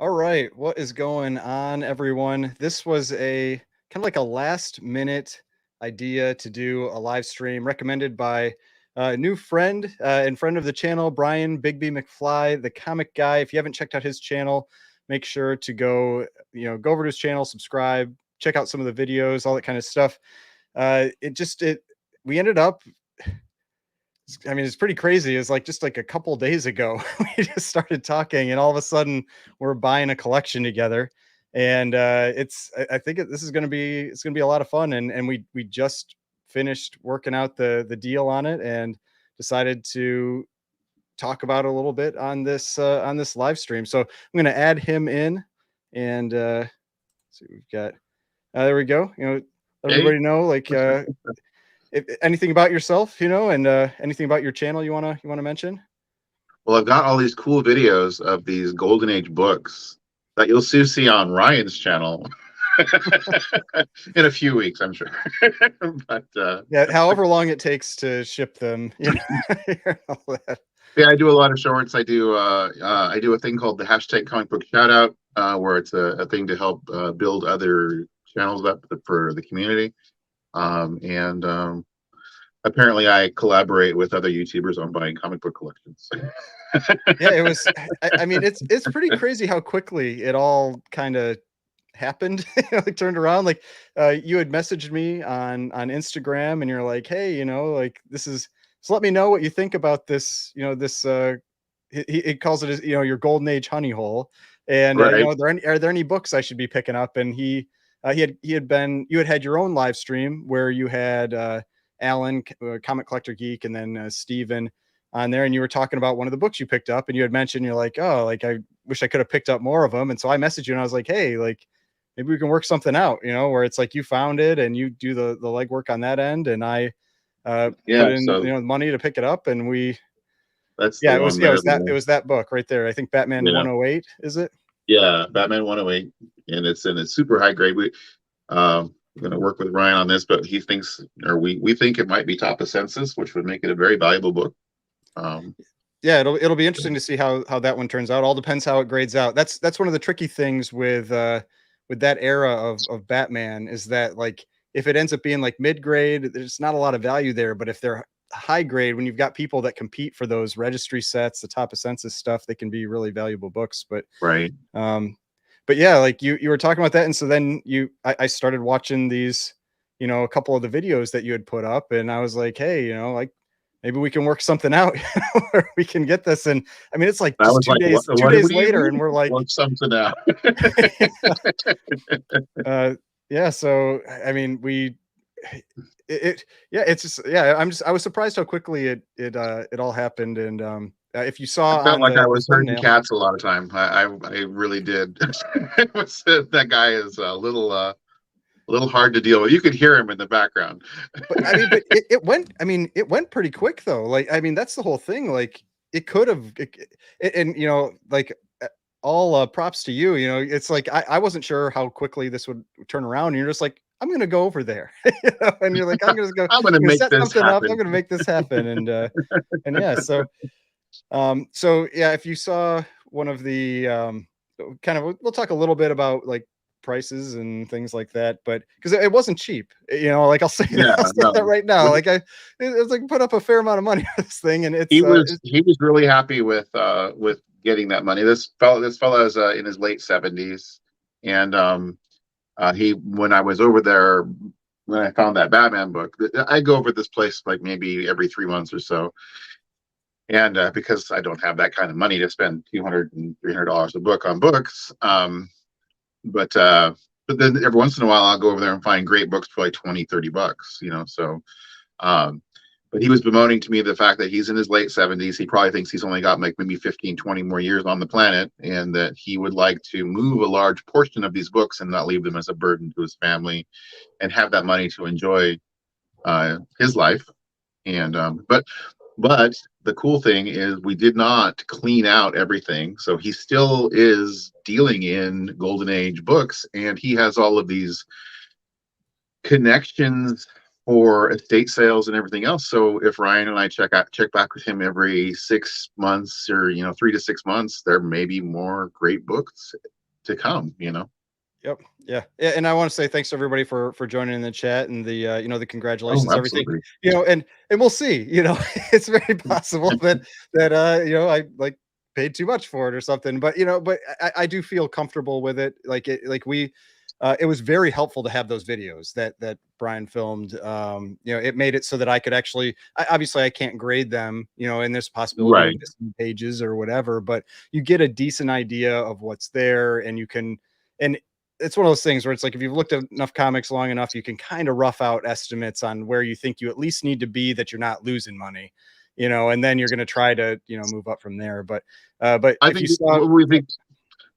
All right, what is going on, everyone? This was a kind of like a last minute idea to do a live stream recommended by a new friend and friend of the channel, Brian Bigby McFly, the comic guy. If you haven't checked out his channel, make sure to go over to his channel, subscribe, check out some of the videos, all that kind of stuff. It we ended up I mean, it's pretty crazy. It's like just like a couple days ago, we just started talking, and all of a sudden, we're buying a collection together. And I think this is going to be it's going to be a lot of fun. And we just finished working out the deal on it, and decided to talk about it a little bit on this live stream. So I'm going to add him in, and see what we've got. There we go. Let Hey, everybody know anything about yourself, and anything about your channel you wanna mention? well, I've got all these cool videos of these Golden Age books that you'll soon see on Ryan's channel in a few weeks, I'm sure. But Yeah, however long it takes to ship them, all that. yeah, I do a lot of shorts. I do a thing called the hashtag comic book shout out, where it's a thing to help build other channels up for the community. And apparently, I collaborate with other YouTubers on buying comic book collections. Yeah, it was. I mean, it's pretty crazy how quickly it all kind of happened. Like turned around. Like you had messaged me on Instagram, and you're like, "Hey, like this is. So let me know what you think about this. This he calls it as your golden age honey hole. And Right. are there any books I should be picking up?" And you had your own live stream where you had Alan, comic collector geek, and then Steven on there, and you were talking about one of the books you picked up, and you had mentioned you're like, "Oh, like I wish I could have picked up more of them." And so I messaged you, and I was like, "Hey, like maybe we can work something out, where it's like you found it and you do the legwork on that end, and I put Yeah. in So money to pick it up." And that's the one there. it was that book right there. I think Batman Yeah. 108, is it? Yeah. Batman 108, and it's super high grade. We're going to work with Ryan on this, but he thinks, or we think it might be top of census, which would make it a very valuable book. Um, Yeah, it'll be interesting to see how that one turns out. All depends how it grades out. That's one of the tricky things with that era of Batman, is that like if it ends up being like mid grade, there's not a lot of value there. But if they're high grade, when you've got people that compete for those registry sets, the top of census stuff, they can be really valuable books. right. Um, but yeah, like you were talking about that, and so then I started watching these, a couple of the videos that you had put up, and I was like, hey, like maybe we can work something out where we can get this. And I mean, it's like I just was like, two what days do you later, mean? and we're like, Work something out. yeah. So I mean, yeah, it's just, yeah. I was surprised how quickly it all happened. And if you I saw felt on like I the was herding thumbnail. cats a lot of time. I really did. That guy is a little hard to deal with. You could hear him in the background. But I mean, it went. I mean, it went pretty quick though. Like, I mean, that's the whole thing. Like, it could have, and like all props to you. It's like I wasn't sure how quickly this would turn around. And you're just like, I'm gonna go over there, and you're like, I'm going to I'm gonna make set this something up. I'm happen. gonna make this happen. And yeah, so yeah, if you saw one of the kind of, we'll talk a little bit about like prices and things like that, but because it wasn't cheap, like Yeah, I'll say that no. right now. Like it was like put up a fair amount of money for this thing, and He was really happy with getting that money. This fellow is in his late 70s, and he when I was over there when I found that Batman book, I go over this place like maybe every 3 months or so, and because I don't have that kind of money to spend $200 and $300 a book on books, but but then every once in a while I'll go over there and find great books for like 20, $30, so um but he was bemoaning to me the fact that he's in his late 70s. He probably thinks he's only got like maybe 15, 20 more years on the planet, and that he would like to move a large portion of these books and not leave them as a burden to his family, and have that money to enjoy his life. And but the cool thing is we did not clean out everything, so he still is dealing in golden age books, and he has all of these connections for estate sales and everything else. So if Ryan and I check back with him every 6 months, or 3 to 6 months, there may be more great books to come. Yep. Yeah. And I want to say thanks to everybody for joining in the chat and the the Oh, congratulations, everything. absolutely. And we'll see. It's very possible that I like paid too much for it or something. But I do feel comfortable with it. It was very helpful to have those videos that Brian filmed. It made it so that I could actually, obviously I can't grade them, and there's a possibility of Right. missing pages or whatever, but you get a decent idea of what's there, and you can, and it's one of those things where it's like, if you've looked at enough comics long enough, you can kind of rough out estimates on where you think you at least need to be, that you're not losing money, and then you're going to try to, move up from there. But I if you think saw, we think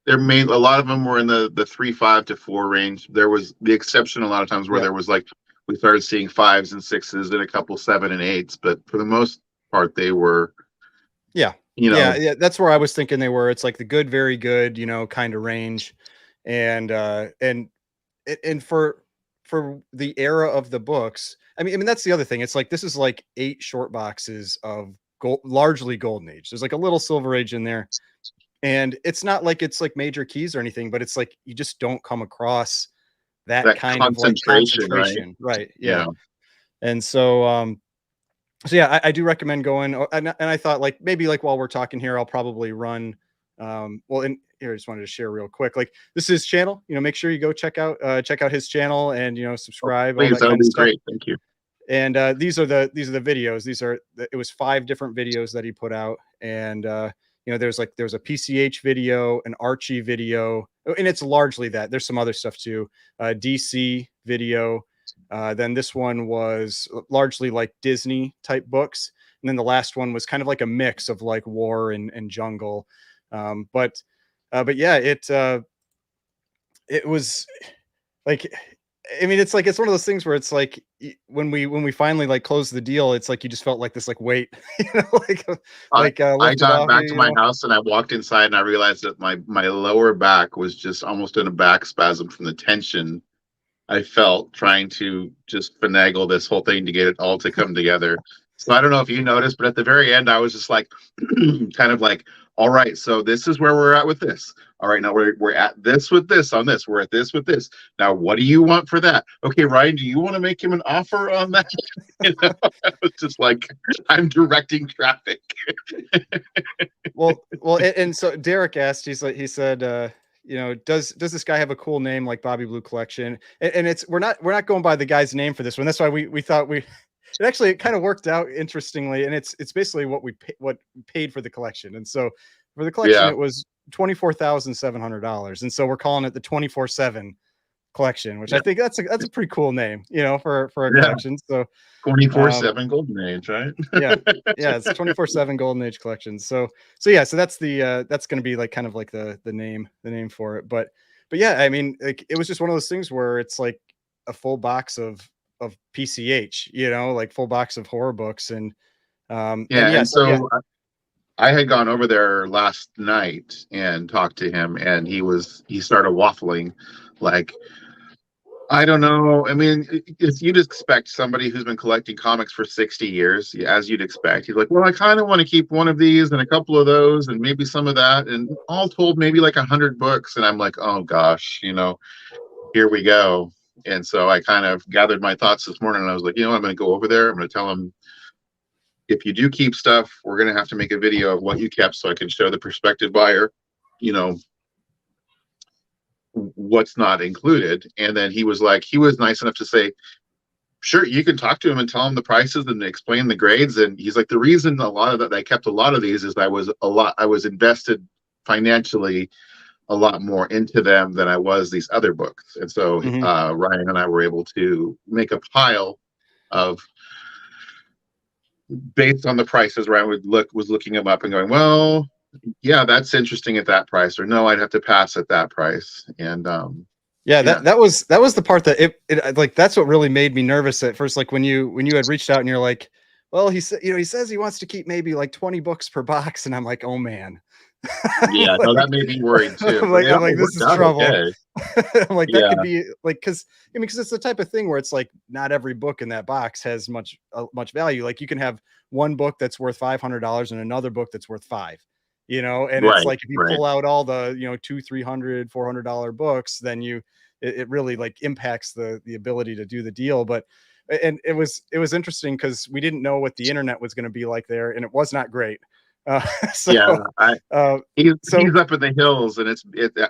there may a lot of them were in the 3.5 to 4 range. There was the exception a lot of times where yeah, there was, like, we started seeing 5s and 6s and a couple 7 and 8s, but for the most part they were, yeah, yeah, that's where I was thinking they were. It's like the good, very good, kind of range. And for the era of the books, I mean that's the other thing. It's like, this is like 8 short boxes of largely golden age. There's like a little silver age in there, and it's not like it's like major keys or anything, but it's like you just don't come across that that kind of like concentration, right? concentration, right? Yeah. Yeah. And so yeah, I do recommend going. And I thought, like, maybe like while we're talking here, I'll probably run. Well, and here I just wanted to share real quick. Like, this is his channel. Make sure you go check out his channel, and subscribe, all Please, that that would kind of be stuff. great. Thank you. And these are the videos. It was 5 different videos that he put out, and there's a PCH video, an Archie video, and it's largely that. There's some other stuff too. DC video. Then this one was largely like Disney type books, and then the last one was kind of like a mix of like war and jungle. But yeah, it was like, I mean, it's like, it's one of those things where it's like, when we finally like closed the deal, it's like you just felt like this like weight, I lifted got off back you, to my house and I walked inside and I realized that my lower back was just almost in a back spasm from the tension I felt trying to just finagle this whole thing to get it all to come together. So I don't know if you noticed, but at the very end, I was just like, kind of like, all right, so this is where we're at with this. All right, now we're at this with this on this. We're at this with this. Now, what do you want for that? Okay, Ryan, do you want to make him an offer on that? I was just like, I'm directing traffic. well, and so Derek asked, he said, does this guy have a cool name like Bobby Blue Collection? And it's, we're not going by the guy's name for this one. That's why we thought it kind of worked out interestingly, and it's basically what what paid for the collection. And so for the collection, Yeah. it was $24,700, and so we're calling it the 24/7 collection, which I think that's a pretty cool name, for a collection. So 24/7 Golden Age, right? yeah, it's 24/7 Golden Age collection. So yeah, so that's going to be like kind of like the name for it. But yeah, I mean, like, it was just one of those things where it's like a full box of PCH, like full box of horror books, and so I had gone over there last night and talked to him, and he started waffling, like, I don't know. I mean, you'd expect somebody who's been collecting comics for 60 years, as you'd expect. He's like, well, I kind of want to keep one of these and a couple of those and maybe some of that. And all told, maybe like 100 books. And I'm like, oh, gosh, here we go. And so I kind of gathered my thoughts this morning. And I was like, I'm going to go over there. I'm going to tell him, if you do keep stuff, we're going to have to make a video of what you kept so I can show the prospective buyer, what's not included. And then he was nice enough to say, sure, you can talk to him and tell him the prices and explain the grades. And he's like, the reason I kept a lot of these is I was invested financially a lot more into them than I was these other books. And so Ryan and I were able to make a pile of, based on the prices. Ryan was looking them up and going, well, yeah, that's interesting at that price, or no, I'd have to pass at that price. And that was the part that it like, that's what really made me nervous at first. Like when you had reached out and you're like, well, he says he wants to keep maybe like 20 books per box, and I'm like, oh man. Yeah, no, that made me worried too. I'm like, this is trouble. Okay. I'm like, that Yeah, could be like, because I mean, because it's the type of thing where it's like not every book in that box has much value. Like you can have one book that's worth $500 and another book that's worth five, and it's right, like if you right. pull out all the two, $300, $400 books, then it really like impacts the ability to do the deal. But and it was interesting because we didn't know what the internet was going to be like there, and it was not great. Uh, so Yeah, uh, he's so up in the hills, and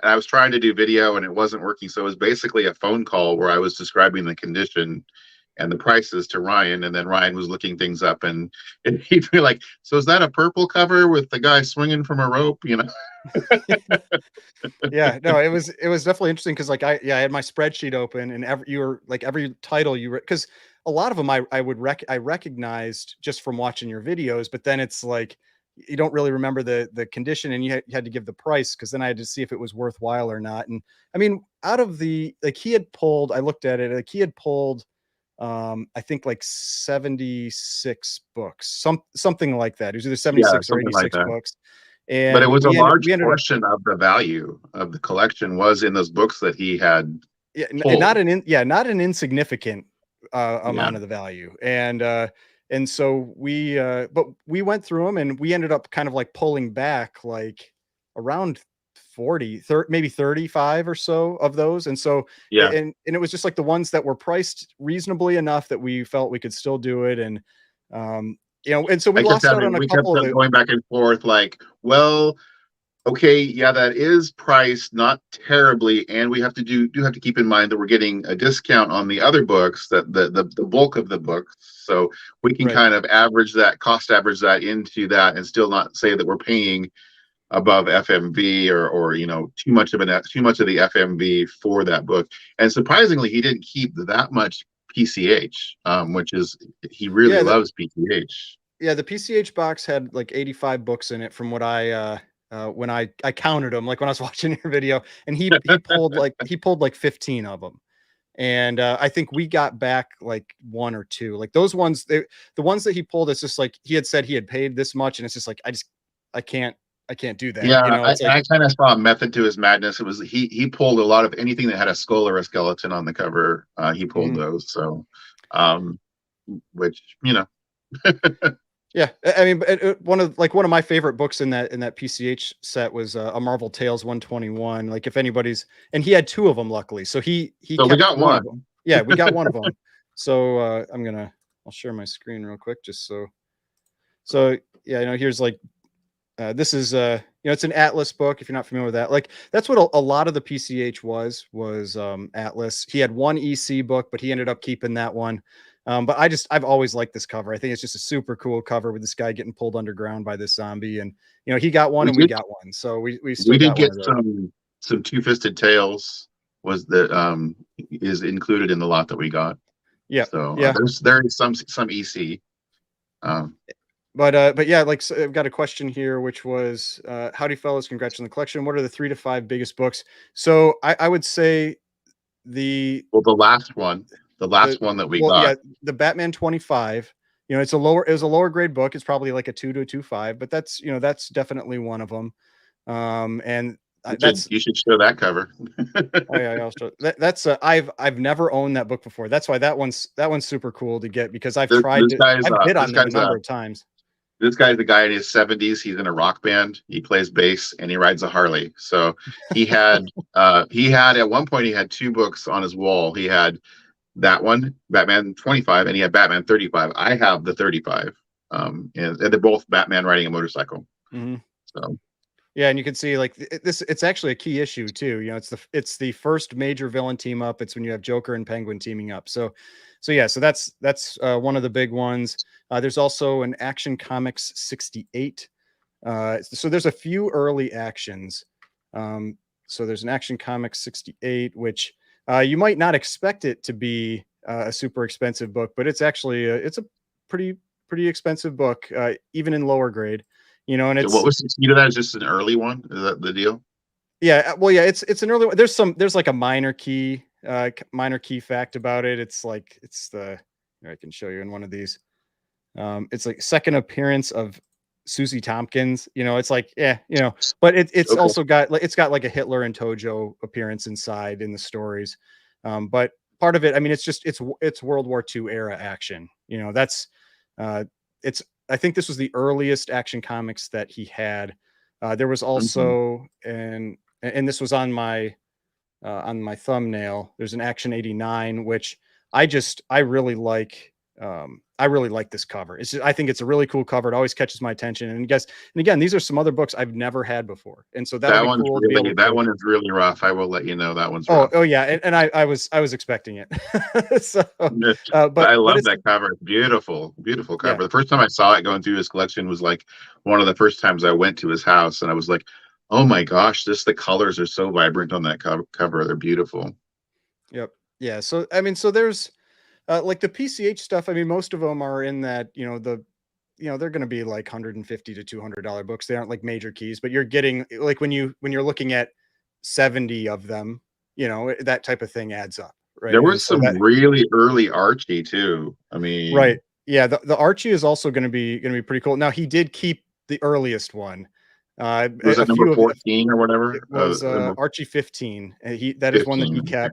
I was trying to do video, and it wasn't working. So it was basically a phone call where I was describing the condition and the prices to Ryan, and then Ryan was looking things up, and he'd be like, "So is that a purple cover with the guy swinging from a rope?" Yeah, no, it was definitely interesting because like I had my spreadsheet open and every title you were because a lot of them I recognized just from watching your videos, but then it's like you don't really remember the condition and you had to give the price because then I had to see if it was worthwhile or not. And I mean, out of the like he had pulled, I looked at it, like he had pulled I think like 76 books, something like that. It was either Yeah, 76 or something like 86 that. books. But it And was a large we ended up portion of the value of the collection was in those books that he had yeah, and pulled. not an insignificant Yeah, amount of the value. And so but we went through them and we ended up kind of like pulling back like around 40, 30, maybe 35 or so of those. And so yeah. and it was just like the ones that were priced reasonably enough that we felt we could still do it. And and so we I kept lost out having on a we kept couple of the going back and forth, like, well, okay, yeah, that is priced not terribly, and we have to keep in mind that we're getting a discount on the other books, that the bulk of the books, so we can right. kind of average that into that, and still not say that we're paying above FMV, or too much of the FMV for that book. And surprisingly, he didn't keep that much PCH, which is he really Yeah, loves PCH. yeah, the PCH box had like 85 books in it from what when I counted them like when I was watching your video and he pulled like 15 of them. And I think we got back like one or two. Like those ones the ones that he pulled it's just like he had said he had paid this much and it's just like I can't I can't do that. Yeah, It's like I kind of saw a method to his madness. It was he pulled a lot of anything that had a skull or a skeleton on the cover. He pulled mhm. those. So, um, which Yeah, I mean, one of my favorite books in that PCH set was a Marvel Tales 121. Like if anybody's, and he had two of them, luckily, so he so we kept got one of one. them. Yeah, we got one of them. So I'll share my screen real quick just so yeah, here's like this is it's an Atlas book if you're not familiar with that. Like that's what a lot of the PCH was Atlas. He had one EC book, but he ended up keeping that one. But I've always liked this cover. I think it's just a super cool cover with this guy getting pulled underground by this zombie, and he got one We and we did got one, so we still we did got one get of those. some two-fisted tails was the is included in the lot that we got. Yeah, So yeah. there is some EC. Um, But yeah, like so I've got a question here, which was, howdy fellas, congrats on the collection. What are the 3 to 5 biggest books? So I would say the well, the the last one that we well, yeah, got, the Batman 25. It was a lower grade book. It's probably like a 2 to 2.5, but that's definitely one of them. And that's you should show that cover. oh yeah, I also that's I've never owned that book before. That's why that one's super cool to get because I've bid on them a number of times. This guy's the guy in his 70s. He's in a rock band. He plays bass and he rides a Harley. So he had at one point he had two books on his wall. He had that one, Batman 25, and he had Batman 35. I have the 35. And they're both Batman riding a motorcycle. Mhm. So Yeah, and you can see like this. It's actually a key issue too. It's the first major villain team up. It's when you have Joker and Penguin teaming up. So yeah, so that's one of the big ones. There's also an Action Comics 68. So there's a few early actions. So there's an Action Comics 68, which you might not expect it to be a super expensive book, but it's actually it's a pretty expensive book, even in lower grade. And what it's was the key to that? Is just an early one? Is that the deal? yeah, well, yeah, it's an early one. There's like a minor key fact about it. It's like I can show you in one of these. It's like second appearance of Susie Tompkins. You know, it's like, yeah, you know, but it's Okay. also got like, it's got like a Hitler and Tojo appearance inside in the stories. But part of it, I mean, it's World War II era action. You know, that's uh, it's. I think this was the earliest Action Comics that he had. There was Mhm. also, and this was on my thumbnail. There's an Action 89, which I really like. I really like this cover. I think it's a really cool cover. It always catches my attention. And guess, and again, these are some other books I've never had before, and so that'll be cool to be able That to. one is really rough. I will let you know that one's Oh, rough. oh yeah, and I was expecting it. So, I but love it's that cover. Beautiful, beautiful yeah, cover. The first time I saw it going through his collection was like one of the first times I went to his house, and I was like, "Oh my gosh, the colors are so vibrant on that cover. They're beautiful." yep, yeah. So I mean, so there's like the PCH stuff. I mean, most of them are in that, you know, they're going to be like $150 to $200 books. They aren't like major keys, but you're getting like when you're looking at 70 of them, you know, that type of thing adds up, There right? And was so some that really early Archie too. I right, mean, yeah, the Archie is also going to be pretty cool. Now he did keep the earliest one. was A it number few of the 14 or it whatever? was Number Archie 15. That is one that 15. Okay.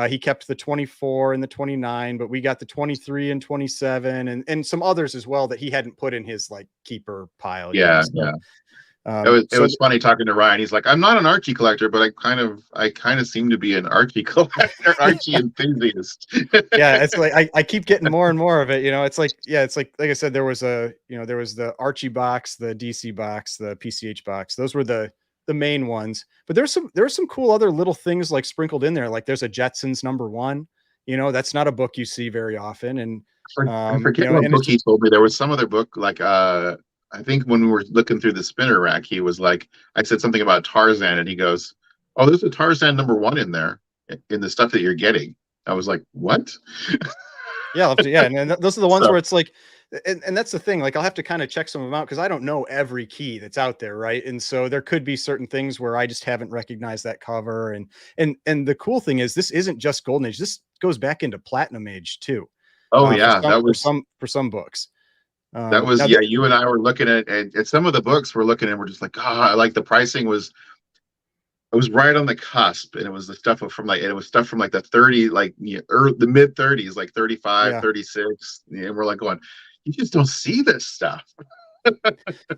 he kept the 24 and the 29, but we got the 23 and 27 and some others as well that he hadn't put in his like keeper pile, you know. Yeah, So yeah. It so was funny talking to Ryan. He's like, I'm not an Archie collector, but I kind of seem to be an Archie collector, Archie enthusiast. yeah, it's like I keep getting more and more of it, you know. It's like, yeah, it's like I said, there was there was the Archie box, the DC box, the PCH box. Those were the main ones. But there's some cool other little things like sprinkled in there. Like there's a Jetsons #1. You know, that's not a book you see very often. And I you forget know, what and it's book he just told me. There was some other book like I think when we were looking through the spinner rack, he was like, I said something about Tarzan, and he goes, "Oh, there's a Tarzan #1 in there in the stuff that you're getting." I was like, "What?" yeah, I'll have to, yeah, and then those are the ones So, where it's like, and that's the thing. Like I'll have to kind of check some of them out because I don't know every key that's out there, right? And so there could be certain things where I just haven't recognized that cover. And the cool thing is this isn't just Golden Age. This goes back into Platinum Age too, oh yeah, for some books. Now, yeah. You and I were looking at some of the books we're looking at. We're just like, ah, like the pricing was it was right on the cusp, and it was the stuff from like and it was stuff from like the 30 like the mid 30s, like 35, yeah. 36, and we're like going, you just don't see this stuff.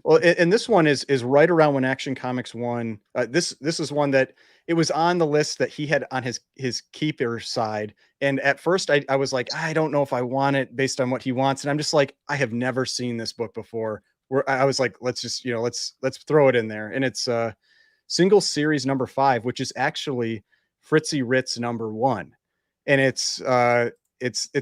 Well, and this one is right around when Action Comics 1. This is one that it was on the list that he had on his keeper side. And at first I was like, I don't know if I want it based on what he wants. And I'm just like, I have never seen this book before. Where I was like, let's just, you know, let's throw it in there. And it's single series #5, which is actually Fritzy Ritz #1. And it's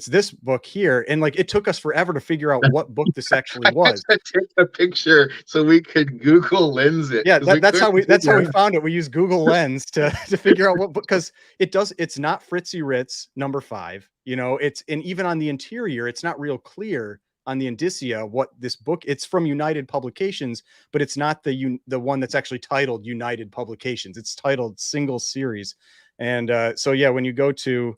this book here. And like it took us forever to figure out what book this actually I had was. to take a picture so we could Google Lens it Yeah, because we couldn't that's how figure we out. found it. We used Google Lens to figure out what, because it's not Fritzy Ritz #5. You know, it's, and even on the interior, it's not real clear on the indicia what this book. It's from United Publications, but it's not the one that's actually titled United Publications. It's titled Single Series. And so yeah, when you go to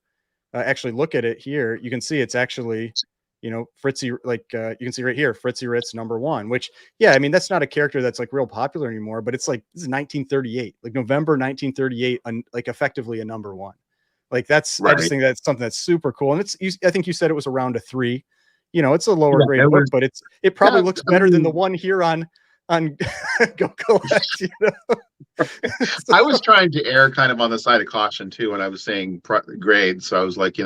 actually look at it here, you can see it's actually, you know, Fritzy, like you can see right here, Fritzy Ritz #1, which, yeah, I mean, that's not a character that's like real popular anymore, but it's like, this is 1938, like November 1938, like effectively a #1. Like that's, I just Right. think that's something that's super cool. And I think you said it was around a 3. You know, it's a lower Yeah, grade it book, was. but it Yeah, probably looks I better than the mean, one here on Go Collect, you know. So, I was trying to err kind of on the side of caution too when I was saying grade. So I was like,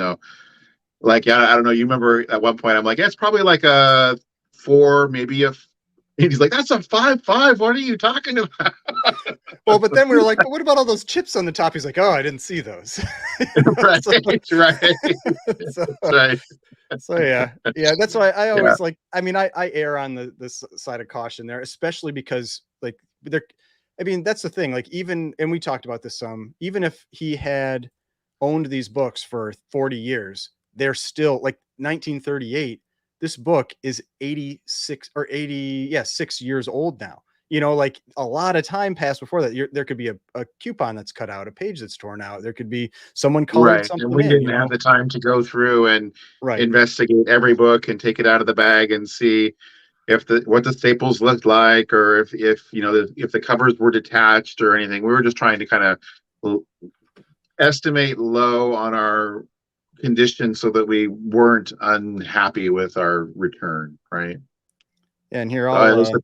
like I don't know. You remember at one point I'm like, yeah, it's probably like a 4, maybe a. And he's like, that's a 5.5. What are you talking about? well, but then we were like, but what about all those chips on the top? He's like, oh, I didn't see those. Right, So, right, so, right. so yeah, yeah. That's why I Yeah, always like. I mean, I err on this side of caution there, especially because like there. I mean, that's the thing. Like even, and we talked about this some. Even if he had owned these books for 40 years, they're still like 1938. This book is 86 or 80, yeah, 6 years old now. You know, like a lot of time passed before that. There could be a coupon that's cut out, a page that's torn out. There could be someone colored right. And something we in, didn't you have know? the time to go through and Right. investigate every book and take it out of the bag and see. what the staples looked like, or if you know if the covers were detached or anything. We were just trying to kind of estimate low on our condition so that we weren't unhappy with our return, right? And here At least the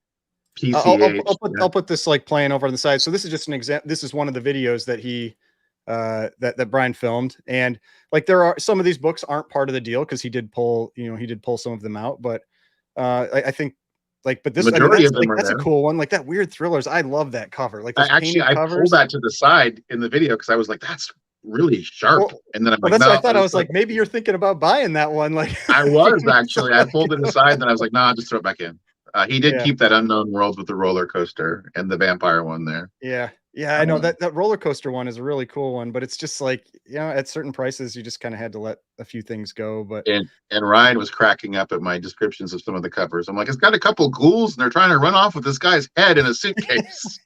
I'll PCH. I'll put this like playing over on the side. So this is just an example. This is one of the videos that he that Brian filmed, and like there are some of these books aren't part of the deal because he did pull some of them out, but I think like but The this I mean majority that's of like them are that's a there. cool one, like that weird thrillers. I love that cover, like those Actually, painted I pulled covers. that to the side in the video because I was like, that's really sharp. Well, And then I'm well, like, that's what I no, thought. I was like, maybe you're thinking about buying that one. Like, I was so actually. I like, pulled it aside, and then I was like, nah, just throw it back in. He did yeah, keep that Unknown Worlds with the roller coaster and the vampire one there. yeah. I know that roller coaster one is a really cool one, but it's just like at certain prices, you just kind of had to let a few things go. But And Ryan was cracking up at my descriptions of some of the covers. I'm like, it's got a couple ghouls, and they're trying to run off with this guy's head in a suitcase.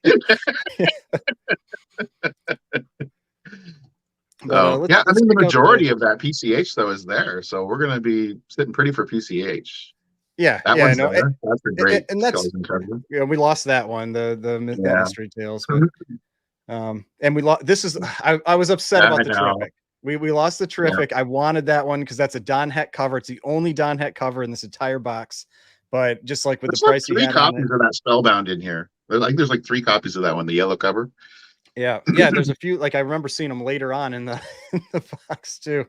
So yeah, I let's mean the pick out majority of that PCH though is there, so we're gonna be sitting pretty for PCH. Yeah, That yeah, I one's know, there. That's a great and that's skeleton cover. we lost that one, that Yeah, Mystery Tales, but and we lost. This is I was upset I about the know. Terrific. We lost the Yeah. Terrific. I wanted that one because that's a Don Heck cover. It's the only Don Heck cover in this entire box. But just like with There's the like price he three had on it, copies of that Spellbound in here. There's like three copies of that one, the yellow cover. yeah, there's a few. Like I remember seeing them later on in the in the box too.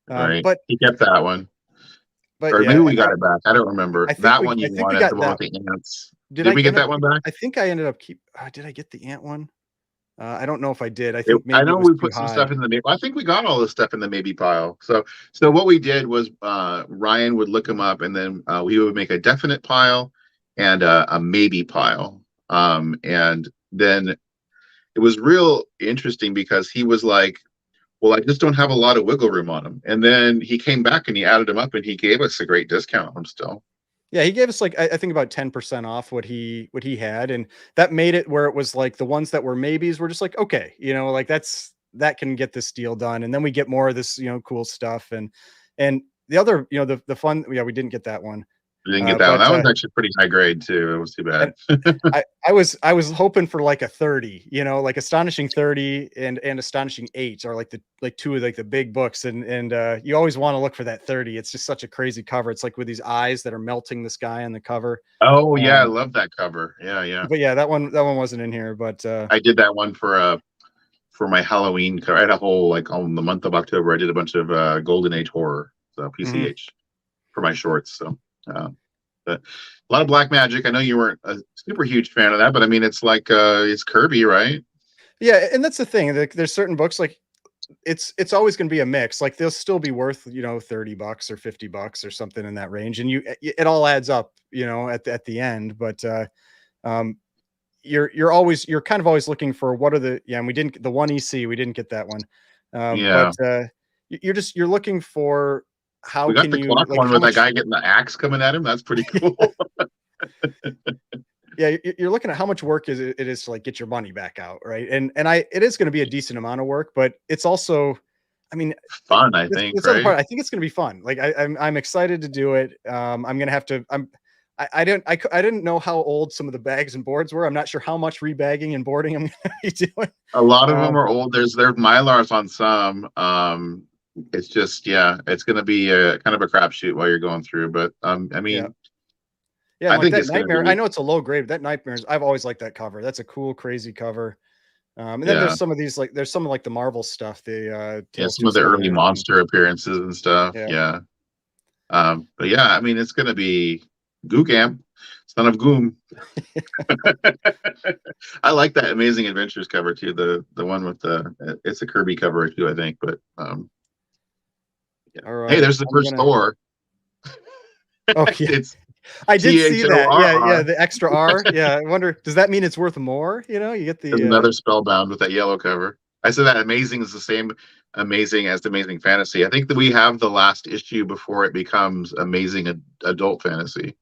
Right. But He kept that one. Or maybe yeah, we got it back. I don't remember. That one I you think we wanted, the got one that. with the ants. Did Did I we get end up? that one back? I think I ended up did I get the ant one? I don't know if I did. I think I maybe know it was we too put some high. stuff in the maybe. I think we got all this stuff in the maybe pile. So what we did was Ryan would look them up, and then we would make a definite pile and a maybe pile. And then it was real interesting because he was like, "Well, I just don't have a lot of wiggle room on them." And then he came back and he added them up, and he gave us a great discount on them still. Yeah, he gave us like I think about 10% off what he had, and that made it where it was like the ones that were maybes were just like, okay, like that can get this deal done. And then we get more of this, cool stuff. And the other, the fun, yeah, we didn't get that one. We didn't get that one. But That one's actually pretty high grade too. It was too bad. I was hoping for like a 30, like Astonishing 30 and Astonishing 8 are like two of like the big books, and you always want to look for that 30. It's just such a crazy cover. It's like with these eyes that are melting the sky on the cover. Oh yeah, I love that cover. Yeah. But yeah, that one wasn't in here, but I did that one for my Halloween cover. I had a whole like on the month of October. I did a bunch of Golden Age horror, so PCH for my shorts. So, but a lot of Black Magic. I know you weren't a super huge fan of that, but I mean, it's like it's Kirby, right? yeah, and that's the thing. There's certain books like it's always going to be a mix. Like they'll still be worth $30 or $50 or something in that range, and it all adds up, at the end. But you're kind of always looking for what are and we didn't the one EC, we didn't get that one. Yeah. But you're looking for how We got can the you clock like one how with that much. guy getting the axe coming at him. That's pretty cool. Yeah, you're looking at how much work it is to like get your money back out, right? And it is going to be a decent amount of work, but it's also, I mean, Fun, I think, this other right? part, I think it's going to be fun. Like I'm excited to do it. I'm going to have to. I didn't know how old some of the bags and boards were. I'm not sure how much rebagging and boarding I'm going to be doing. A lot of them are old. There's Mylars on some. It's just it's going to be a kind of a crapshoot while you're going through. But I mean, yeah, I like think that it's going to Nightmare. be. I know it's a low grade, but that Nightmares, I've always liked that cover. That's a cool, crazy cover. And then there's some of these, like there's some of like the Marvel stuff. The Some of the early monster appearances and stuff. Yeah. But yeah, I mean, it's going to be Googam, son of Goom. I like that Amazing Adventures cover too. The one with it's a Kirby cover too, I think. But all right. Hey, there's the first Thor. Oh yeah. It's I did see that. THORR. Yeah, the extra R. Yeah, I wonder, does that mean it's worth more? You get There's another Spellbound with that yellow cover. I said that Amazing is the same Amazing as Amazing Fantasy. I think that we have the last issue before it becomes Amazing Adult Fantasy.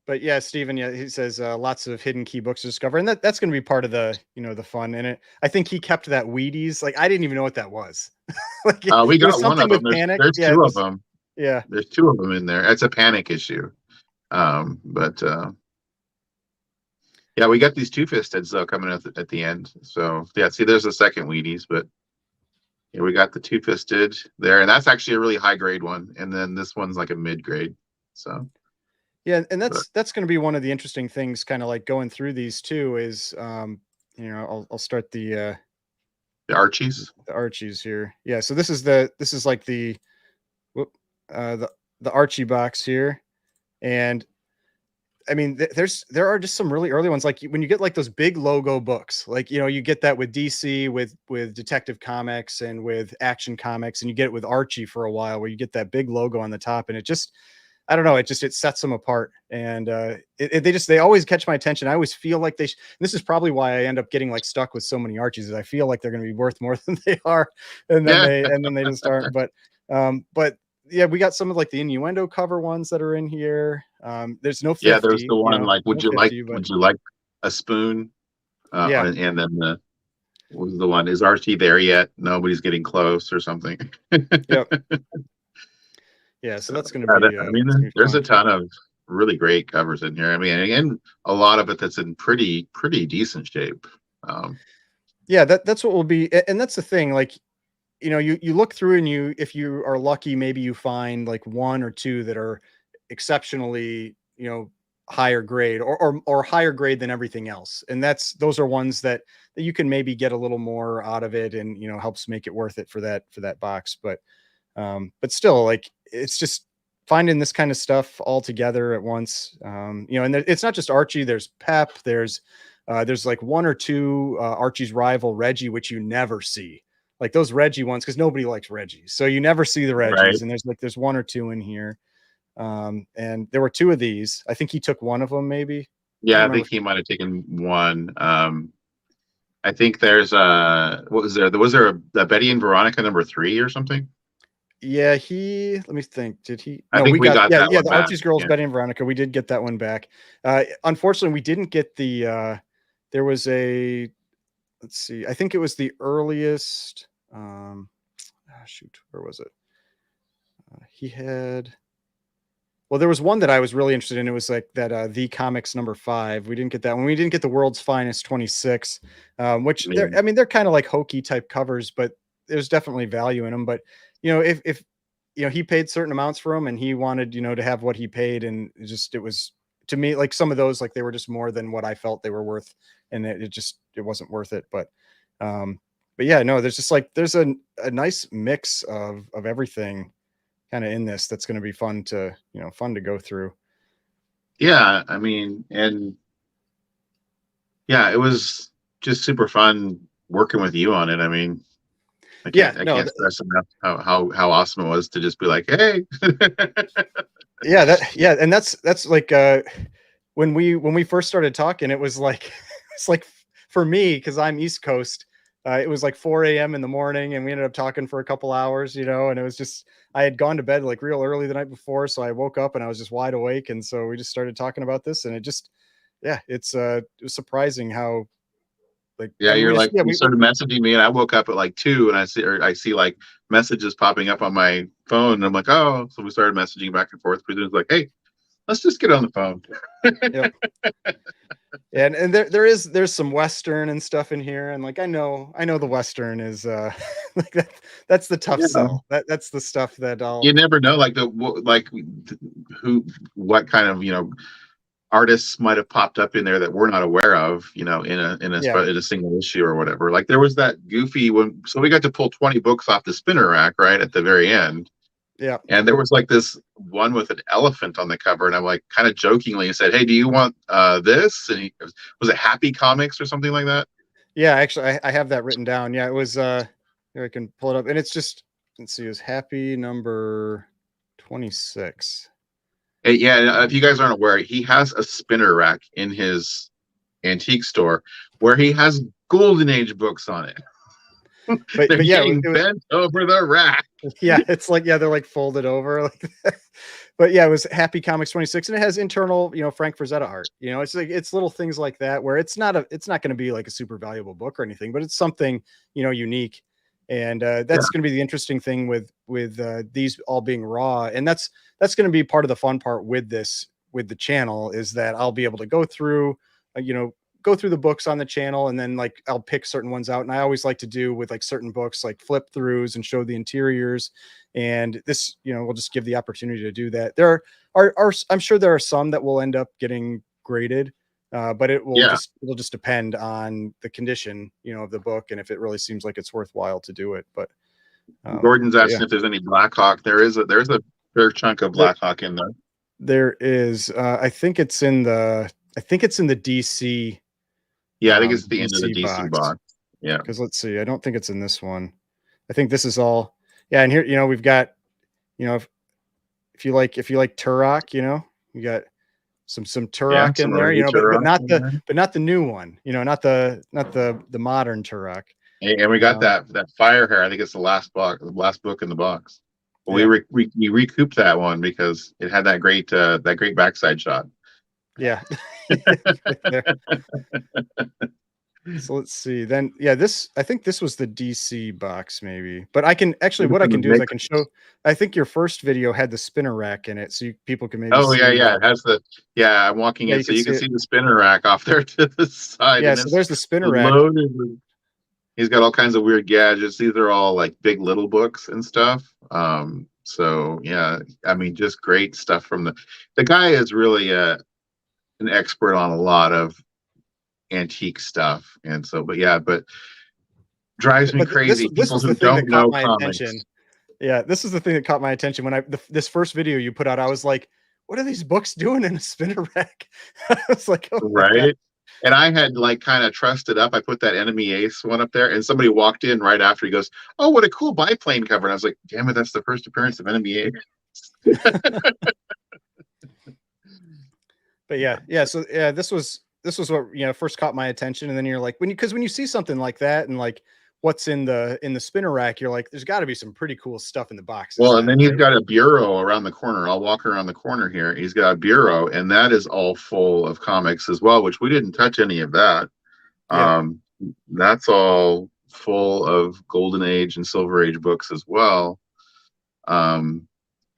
But yeah, Stephen, he says lots of hidden key books to discover, and that's going to be part of the the fun in it. I think he kept that Wheaties. Like I didn't even know what that was. Like we got one of them. There's two of them. Yeah, there's two of them in there. It's a Panic issue. But yeah, we got these two-fisteds though coming at the end. So yeah, see, there's the second Wheaties, but yeah, we got the two-fisted there, and that's actually a really high grade one. And then this one's like a mid grade. So Yeah, and but that's going to be one of the interesting things, kind of like going through these too. Is I'll start the Archies. the Archies here. Yeah, so this is like the whoop, the Archie box here, and I mean, there are just some really early ones. Like when you get like those big logo books, like you get that with DC, with Detective Comics, and with Action Comics, and you get it with Archie for a while, where you get that big logo on the top, and it just, I don't know, it sets them apart, and they always catch my attention. I always feel like this is probably why I end up getting like stuck with so many Archies. Is I feel like they're going to be worth more than they are, Yeah, and then they just aren't. But yeah, we got some of like the innuendo cover ones that are in here. There's no yeah. There's 50, the one like, no 50, but would you like a spoon? yeah, And then what was the one? Is Archie there yet? Nobody's getting close or something. yep, yeah. So that's going to Yeah, be, I mean, that's gonna be there's fun. a ton of really great covers in here. I mean, and a lot of it that's in pretty decent shape. Um, Yeah, that's what will be, and that's the thing. Like, you look through, and if you are lucky, maybe you find like one or two that are exceptionally, higher grade, or higher grade than everything else. And those are ones that you can maybe get a little more out of it, and helps make it worth it for that box. But still, like, it's just finding this kind of stuff all together at once. And it's not just Archie. There's Pep. There's like one or two Archie's rival Reggie, which you never see, like those Reggie ones, because nobody likes Reggie, so you never see the right? Reggies. And there's one or two in here, and there were two of these. I think he took one of them, maybe. I don't Yeah, I remember. think he might have taken one. I think there's what was there? Was there a Betty and Veronica #3 or something? Yeah, let me think. Did he? I No, think we we got, got that yeah, one the back. Archie's Girls, Yeah, Betty and Veronica. We did get that one back. Unfortunately, we didn't get there was let's see. I think it was the earliest. Shoot, where was it? He had. Well, there was one that I was really interested in. It was like that, the Comics #5. We didn't get that one. We didn't get the World's Finest 26, which I mean, they're kind of like hokey type covers, but there's definitely value in them. But if he paid certain amounts for them, and he wanted to have what he paid, and it was, to me, like some of those, like they were just more than what I felt they were worth, and it wasn't worth it. Um, but yeah, no, there's just like there's a nice mix of everything kind of in this, that's going to be fun to go through. yeah, I mean, and yeah, it was just super fun working with you on it. I mean, Yeah, I no, can't stress enough how awesome it was to just be like, hey. yeah, and that's like, when we first started talking, it was like it's like, for me, because I'm East Coast, it was like 4 a.m. in the morning, and we ended up talking for a couple hours, and it was just, I had gone to bed like real early the night before, so I woke up and I was just wide awake, and so we just started talking about this, and it just, yeah, it was surprising how, like, Yeah, I mean, you're like, yeah, you started messaging me, and I woke up at like 2, and I see like messages popping up on my phone, and I'm like, oh, so we started messaging back and forth. But it was like, hey, let's just get on the phone. yep. And there's some Western and stuff in here, and like I know the Western is like that's the tough Yeah. sell. That's the stuff that You never know, like who, what kind of artists might have popped up in there that we're not aware of, yeah, in a single issue or whatever. Like there was that goofy one, so we got to pull 20 books off the spinner rack right at the very end. yeah, And there was like this one with an elephant on the cover, and I'm like kind of jokingly said, "Hey, do you want this?" And was it Happy Comics or something like that? yeah. Actually, I have that written down. Yeah, it was. Here, I can pull it up, and it's just, let's see, it was Happy number 26. Hey, yeah, if you guys aren't aware, he has a spinner rack in his antique store where he has Golden Age books on it. They're But yeah, getting bent over the rack. yeah, it's like, yeah, they're like folded over, like but yeah, it was Happy Comics 26, and it has internal, Frank Frazetta art. It's like, it's little things like that, where it's not going to be like a super valuable book or anything, but it's something, unique. And Yeah, that's going to be the interesting thing with these all being raw, and that's going to be part of the fun part with this, with the channel is that I'll be able to go through, go through the books on the channel, and then like I'll pick certain ones out. And I always like to do with like certain books, like flip throughs and show the interiors. And this, we'll just give the opportunity to do that. There are I'm sure there are some that will end up getting graded, but it'll just depend on the condition, of the book, and if it really seems like it's worthwhile to do it. But Gordon's asking if there's any Blackhawk. There's a fair chunk of Blackhawk in there. There is. I think it's in the DC. Yeah, I think it's the end of the DC box. Yeah. Because let's see, I don't think it's in this one. I think this is all. Yeah, and here, we've got, if you like Turok, you got some Turok in there, but not the new one, not the modern Turok. And we got that fire hair. I think it's the last book in the box. Well, we recouped that one because it had that great backside shot. Yeah. So let's see. Then I think this was the DC box maybe. But I can actually, what I can do is I can show. I think your first video had the spinner rack in it, so people can maybe. Oh yeah, it has the. Yeah, I'm walking in, so you can see the spinner rack off there to the side. Yeah, so there's the spinner rack. He's got all kinds of weird gadgets. These are all like big little books and stuff. So yeah, I mean, just great stuff from the guy is really an expert on a lot of antique stuff, and so but drives me crazy. This was the thing that caught my attention. Yeah, this is the thing that caught my attention when this first video you put out. I was like, what are these books doing in a spinner rack? I was like, oh, right. And I had like kind of trusted up. I put that Enemy Ace one up there, and somebody walked in right after. He goes, "Oh, what a cool biplane cover!" And I was like, "Damn it, that's the first appearance of Enemy Ace." But yeah. So yeah, this was what first caught my attention, and then you're like, when you see something like that, and like what's in the spinner rack, you're like, there's got to be some pretty cool stuff in the box. Well, and then he's got a bureau around the corner. I'll walk around the corner here. He's got a bureau, and that is all full of comics as well, which we didn't touch any of that. Yeah. That's all full of Golden Age and Silver Age books as well.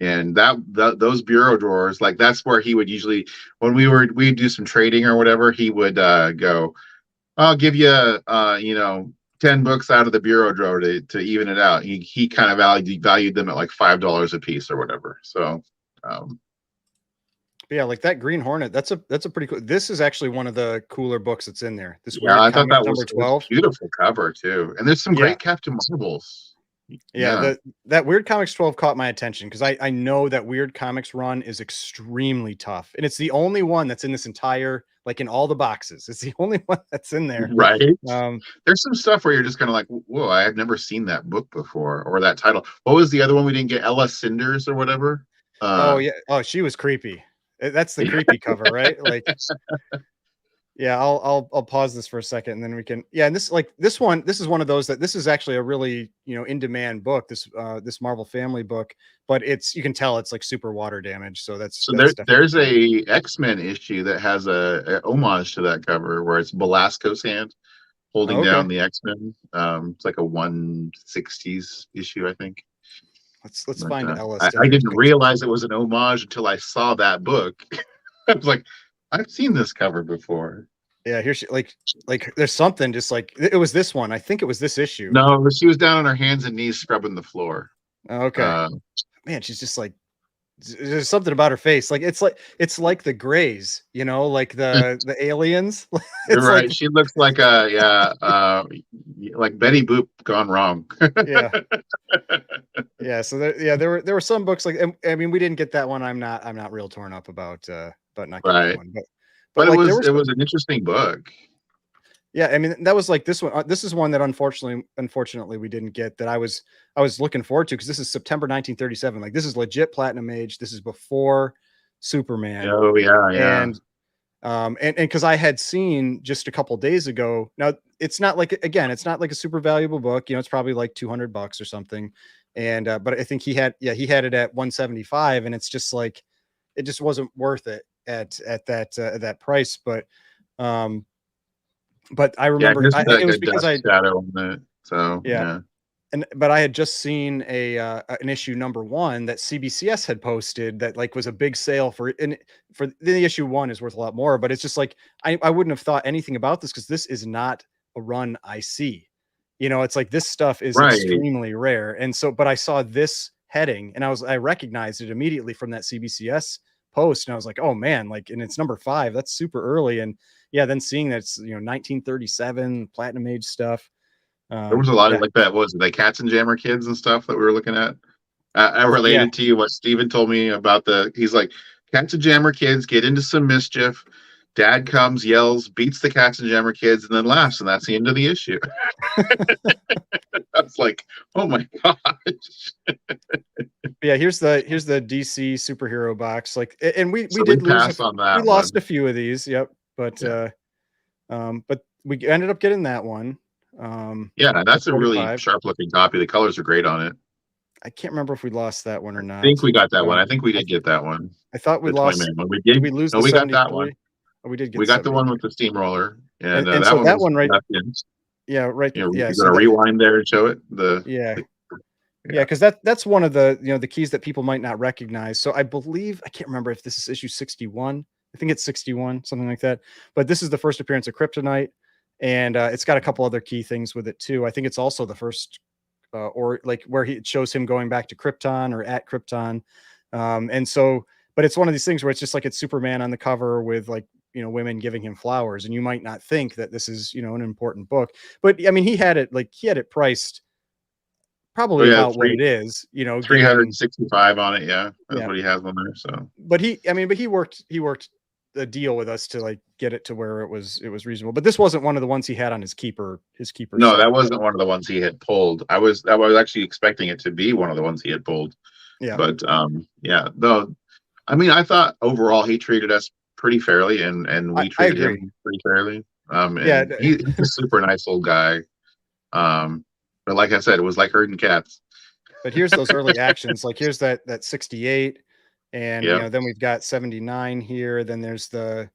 And those bureau drawers, like that's where he would usually, when we'd do some trading or whatever, he would go, "I'll give you 10 books out of the bureau drawer to even it out." He kind of valued them at like $5 a piece or whatever. So yeah, like that Green Hornet, that's a pretty cool. This is actually one of the cooler books that's in there. This I thought that was 12. Beautiful cover too, and there's some great Captain Marvels. Yeah, that Weird Comics 12 caught my attention because I know that Weird Comics run is extremely tough, and it's the only one that's in this entire, like in all the boxes. It's the only one that's in there. Right. There's some stuff where you're just kind of like, whoa, I have never seen that book before, or that title. What was the other one we didn't get? Ella Cinders or whatever. Oh yeah. Oh, she was creepy. That's the creepy cover, right? Like. Yeah, I'll pause this for a second, and then we can. Yeah, and this is one of those that this is actually a really in demand book. This Marvel Family book, but you can tell it's like super water damage. So there's a X-Men issue that has a homage to that cover where it's Belasco's hand holding down the X-Men. It's like a 160s issue, I think. Let's find Ellis. I didn't realize it was an homage until I saw that book. I was like, I've seen this cover before. Yeah, here she like there's something just like it was this one. I think it was this issue. No, she was down on her hands and knees scrubbing the floor. Okay. Man, she's just like there's something about her face. Like it's like the Greys, like the aliens. You're right. Like, she looks like like Betty Boop gone wrong. Yeah. Yeah. So there were some books like, I mean, we didn't get that one. I'm not real torn up about not getting that one. But like, it was an interesting book. Yeah, I mean, that was like this one. This is one that unfortunately we didn't get, that I was looking forward to, because this is September 1937. Like, this is legit Platinum Age. This is before Superman. Oh yeah. And because I had seen just a couple days ago. Now it's not like a super valuable book. It's probably like $200 or something. And but I think he had it at 175, and it's just like it just wasn't worth it at that price. But I remember it was because shadow on it. So yeah. but I had just seen an issue #1 that CBCS had posted that like was a big sale for, and for the issue 1 is worth a lot more, but it's just like I wouldn't have thought anything about this because this is not a run I see. You know, it's like this stuff is Right. extremely rare. And so, but I saw this heading and I recognized it immediately from that CBCS post. And I was like, oh man, like, and it's #5. That's super early. And yeah, then seeing that it's, 1937 platinum age stuff. There was a lot of Yeah. like that. Was it the Cats and Jammer Kids and stuff that we were looking at? I Yeah. related to you what Steven told me about he's like, Cats and Jammer Kids get into some mischief. Dad comes, yells, beats the Cats and Jammer Kids, and then laughs, and that's the end of the issue. I was like, oh my gosh. Yeah, here's the DC superhero box. Like, and we So did lose passed on that we one. lost a few of these. Yep. But we ended up getting that one. Yeah, for that's a really 45. sharp looking copy. The colors are great on it. I can't remember if we lost that one or I not. think we got that one. Um, I think we I, did get that one. I thought we The Toy lost. Man one. We Did did. we lose No, the we got that one. 73? Oh, we did get We got the one 73. with the steamroller, and And that so one that was one right. left in. Yeah, right. You know, Yeah. you So got to that, rewind there and show it. yeah. The Yeah, because that's one of the the keys that people might not recognize. So I believe I can't remember if this is issue 61. I think it's 61, something like that. But this is the first appearance of Kryptonite, and it's got a couple other key things with it too. I think it's also the first, or like where it shows him going back to Krypton or at Krypton, and so. But it's one of these things where it's just like it's Superman on the cover with like women giving him flowers, and you might not think that this is an important book. But I mean, he had it priced Oh probably yeah, about what it is, given 365 on it. Yeah, that's yeah. what he has on there. So But he worked a deal with us to like get it to where it was reasonable. But this wasn't one of the ones he had on his keeper no, set. that wasn't one of the ones he had pulled. I was actually expecting it to be one of the ones he had pulled. Yeah. But yeah, though I mean, I thought overall he treated us pretty fairly, and we I treated agree. him pretty fairly. Yeah. And he's a super nice old guy. But like I said, it was like herding cats. But here's those early actions. Like here's that 68, and Yeah, then we've got 79 here. Then there's the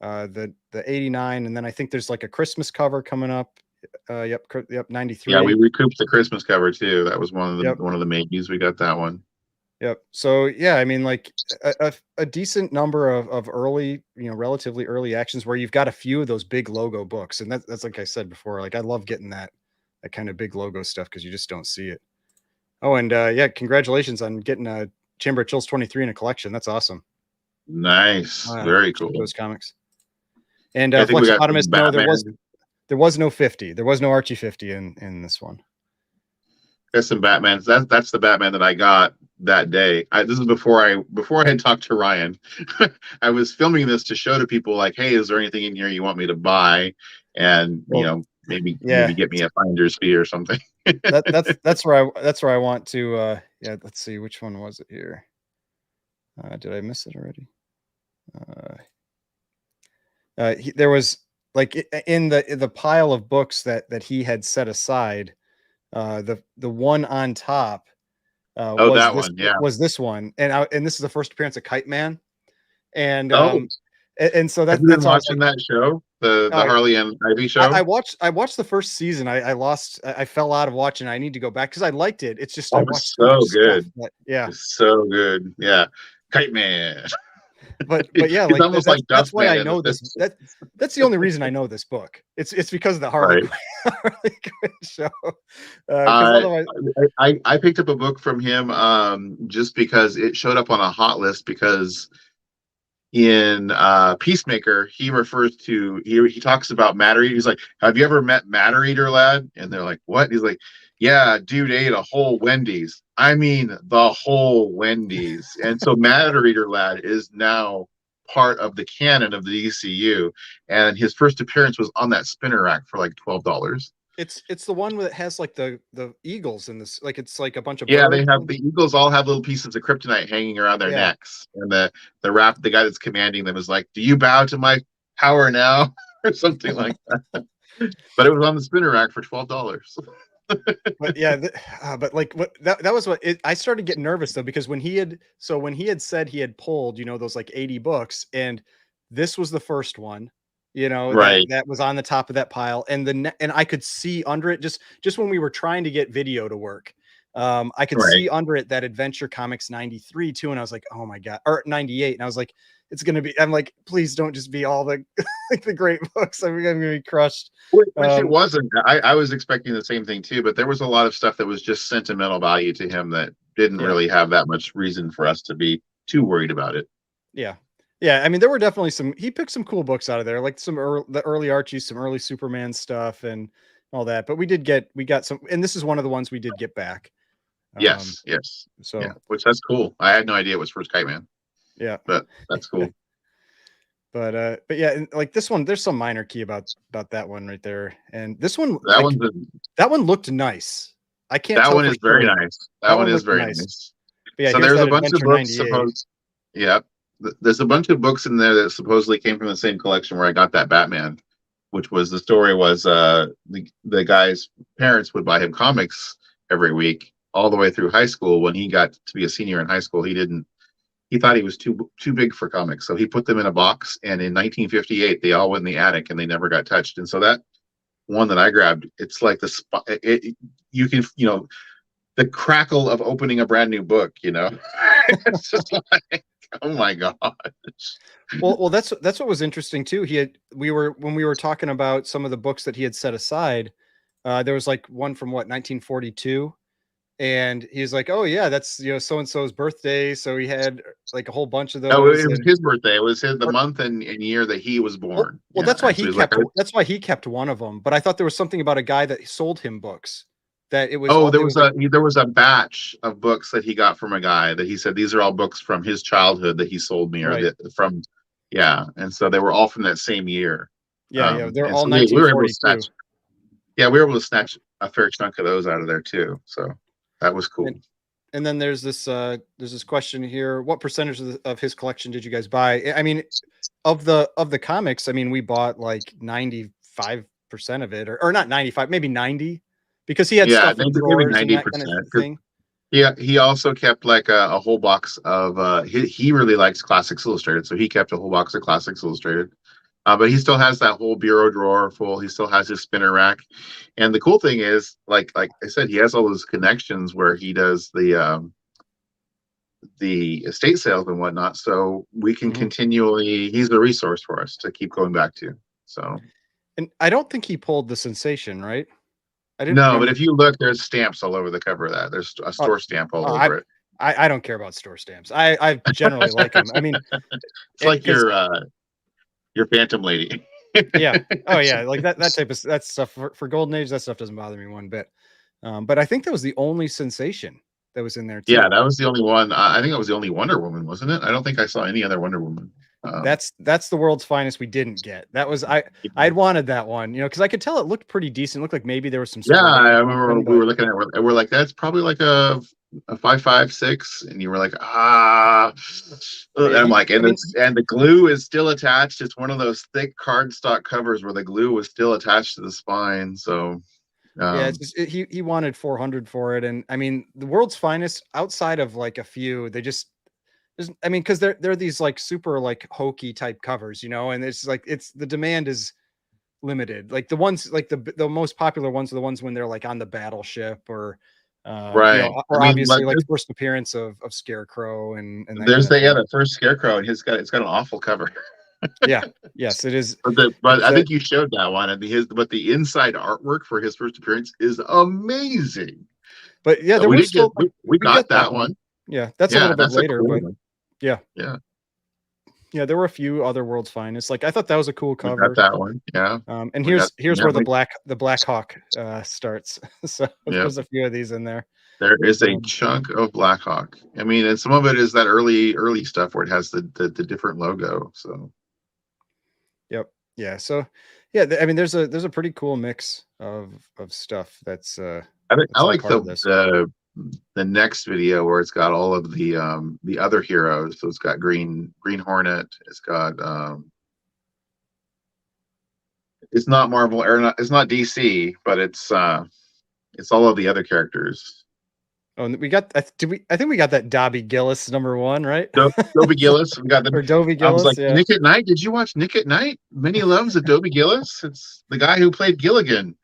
89, and then I think there's like a Christmas cover coming up. Yep, yeah, we 93. recouped the Christmas cover too. That was Yep. one of the maybes. We got that one. Yep. So yeah, I mean, like a decent number of early, relatively early actions where you've got a few of those big logo books, and that's like I said before. Like I love getting that kind of big logo stuff because you just don't see it. Oh, and yeah, congratulations on getting a Chamber of Chills 23 in a collection. That's awesome. Nice, very cool. Those comics. And Yeah, I think we got Flexopotamus. some No, Batman. there was no 50. There was no Archie 50 in this one. Got some Batmans. That's the Batman that I got that day. This is before I had talked to Ryan. I was filming this to show to people like, hey, is there anything in here you want me to buy? And Well, maybe yeah, get me a finder's fee or something. that's where I want to. Yeah, let's see, which one was it here? Did I miss it already? There was like in the pile of books that he had set aside. The one on top Oh, that one, yeah. was this one, and this is the first appearance of Kite Man, and Oh, and so have you been that's all watching that show, the Harley and Ivy show? I watched the first season. I fell out of watching. I need to go back because I liked it. It's just I Oh, watched it's so much so good. stuff that, yeah. It's so good. Yeah, Kite Man. But yeah, It's like almost like that's why Dustman I in know this. that's the only reason I know this book. It's because of the Harley Right. Harley Quinn show. Uh, Otherwise, I picked up a book from him just because it showed up on a hot list because in Peacemaker he talks about Matter Eater. He's like, have you ever met Matter Eater, lad? And they're like, what? He's like, yeah, dude ate a whole Wendy's. I mean the whole Wendy's. And so Matter Eater lad is now part of the canon of the ECU, and his first appearance was on that spinner rack for like $12. it's the one that has like the eagles in this, like it's like a bunch of Yeah, they birds. have the Eagles all have little pieces of kryptonite hanging around their Yeah. necks, and the guy that's commanding them is like, "Do you bow to my power now?" or something like that. But it was on the spinner rack for $12. But yeah, but like what that was what I started getting nervous though, because when he had said he had pulled those like 80 books, and this was the first one, you know, that Right. that was on the top of that pile, and and I could see under it just when we were trying to get video to work. I could Right. see under it that Adventure Comics 93 too, and I was like, "Oh my god," or 98, and I was like, "It's gonna be." I'm like, "Please don't just be all the like the great books. I'm gonna be crushed." Which it Um, wasn't. I was expecting the same thing too, but there was a lot of stuff that was just sentimental value to him that didn't yeah, really have that much reason for us to be too worried about it. yeah, yeah. I mean, there were definitely some. He picked some cool books out of there, like the early Archie, some early Superman stuff, and all that. But we got some, and this is one of the ones we did get back. Um, Yes, yes, yeah. so Which that's cool. I had no idea it was First Kite Man, yeah. but that's cool. But yeah, and like this one, there's some minor key about that one right there. And this one, That like one's a, that one looked nice. I can't that tell one for is very sure. nice. That That one one is looked very nice. nice. But yeah, So here's there's that a bunch of Adventure books 98. supposed. Yeah, there's a bunch of books in there that supposedly came from the same collection where I got that Batman, which was the story was the guy's parents would buy him comics every week all the way through high school. When he got to be a senior in high school, he thought he was too big for comics, so he put them in a box. And in 1958, they all went in the attic and they never got touched. And so that one that I grabbed, it's like the spot. You can the crackle of opening a brand new book. It's just like, oh my gosh. Well, that's what was interesting too. We were when we were talking about some of the books that he had set aside. There was like one from what 1942, and he's like, "Oh yeah, that's so and so's birthday." So he had like a whole bunch of No, those, it was and his birthday. It was the or, month and year that he was well, born. well, Yeah, and so he's like, that's why he kept one of them. But I thought there was something about a guy that sold him books that oh, it was like there was a batch of books that he got from a guy that he said these are all books from his childhood that he sold me, or right. that from, yeah, and so they were all from that same year. Yeah, yeah, they're And all so we were able to 1942. snatch, yeah, we were able to snatch a fair chunk of those out of there too. So that was cool. And then there's this question here. What percentage of his collection did you guys buy? I mean, of the comics, I mean, we bought like 95% of it, or not 95, maybe 90, because he had Yeah, stuff in maybe drawers and that kind of 90%. Because thing. he also kept like a whole box of he really likes Classics Illustrated, so he kept a whole box of Classics Illustrated. But he still has that whole bureau drawer full. He still has his spinner rack, and the cool thing is, like I said, he has all those connections where he does the estate sales and whatnot. So we can Mhm. continually. He's a resource for us to keep going back to. So And I don't think he pulled the sensation, right? I didn't no, but remember. if you look, there's stamps all over the cover of that. There's a Uh, store stamp all I, over it. I don't care about store stamps. I generally like them. I mean, It's like because your Phantom Lady. yeah, oh yeah, like that type of that stuff for Golden Age. That stuff doesn't bother me one bit. But I think that was the only sensation that was in there Yeah, too. that was the only one. I think that was the only Wonder Woman, wasn't it? I don't think I saw any other Wonder Woman. That's the world's finest we didn't get. That was I'd wanted that one, because I could tell it looked pretty decent. It looked like maybe there was some Yeah, scribbles I or remember something, we but were looking at it. We're like, that's probably like a 5.56, and you were like, ah. And yeah, I'm like, I mean, and the glue is still attached. It's one of those thick cardstock covers where the glue was still attached to the spine. So, yeah, it's um, just he wanted 400 for it, and I mean, the world's finest outside of like a few, they just I mean, because they're these like super like hokey type covers, and it's like it's the demand is limited. Like the ones like the most popular ones are the ones when they're like on the battleship or right. I or mean, like obviously like first appearance of Scarecrow and that kind there's of thing. the first Scarecrow, and it's got an awful cover. Yeah. Yes, it is. But It's I think you showed that one, and but the inside artwork for his first appearance is amazing. but yeah, there We were did get still like we we get got that that one. one. Yeah, that's a Yeah, little bit that's a later, cool but one. yeah. Yeah, Yeah, there were a few other World's Finest. Like I thought that was a cool we got cover. that one. Yeah, And we got here's yeah, where the Black Hawk starts. So yeah. there's a few of these in there. There is a Um, chunk of Blackhawk. I mean, and some of it is that early stuff where it has the different logo. So Yep. Yeah. So, yeah. I mean, there's a pretty cool mix of stuff I that's all like part of this. the next video where it's got all of the other heroes. So it's got Green Hornet. It's got it's not Marvel or not. It's not DC, but it's all of the other characters. Oh, and we got, I think we got that Dobby Gillis #1, right? Dobie Gillis. We got them. Or Dobie I was Gillis, like, yeah. Nick at Night. Did you watch Nick at Night? Many loves of Dobie Gillis. It's the guy who played Gilligan.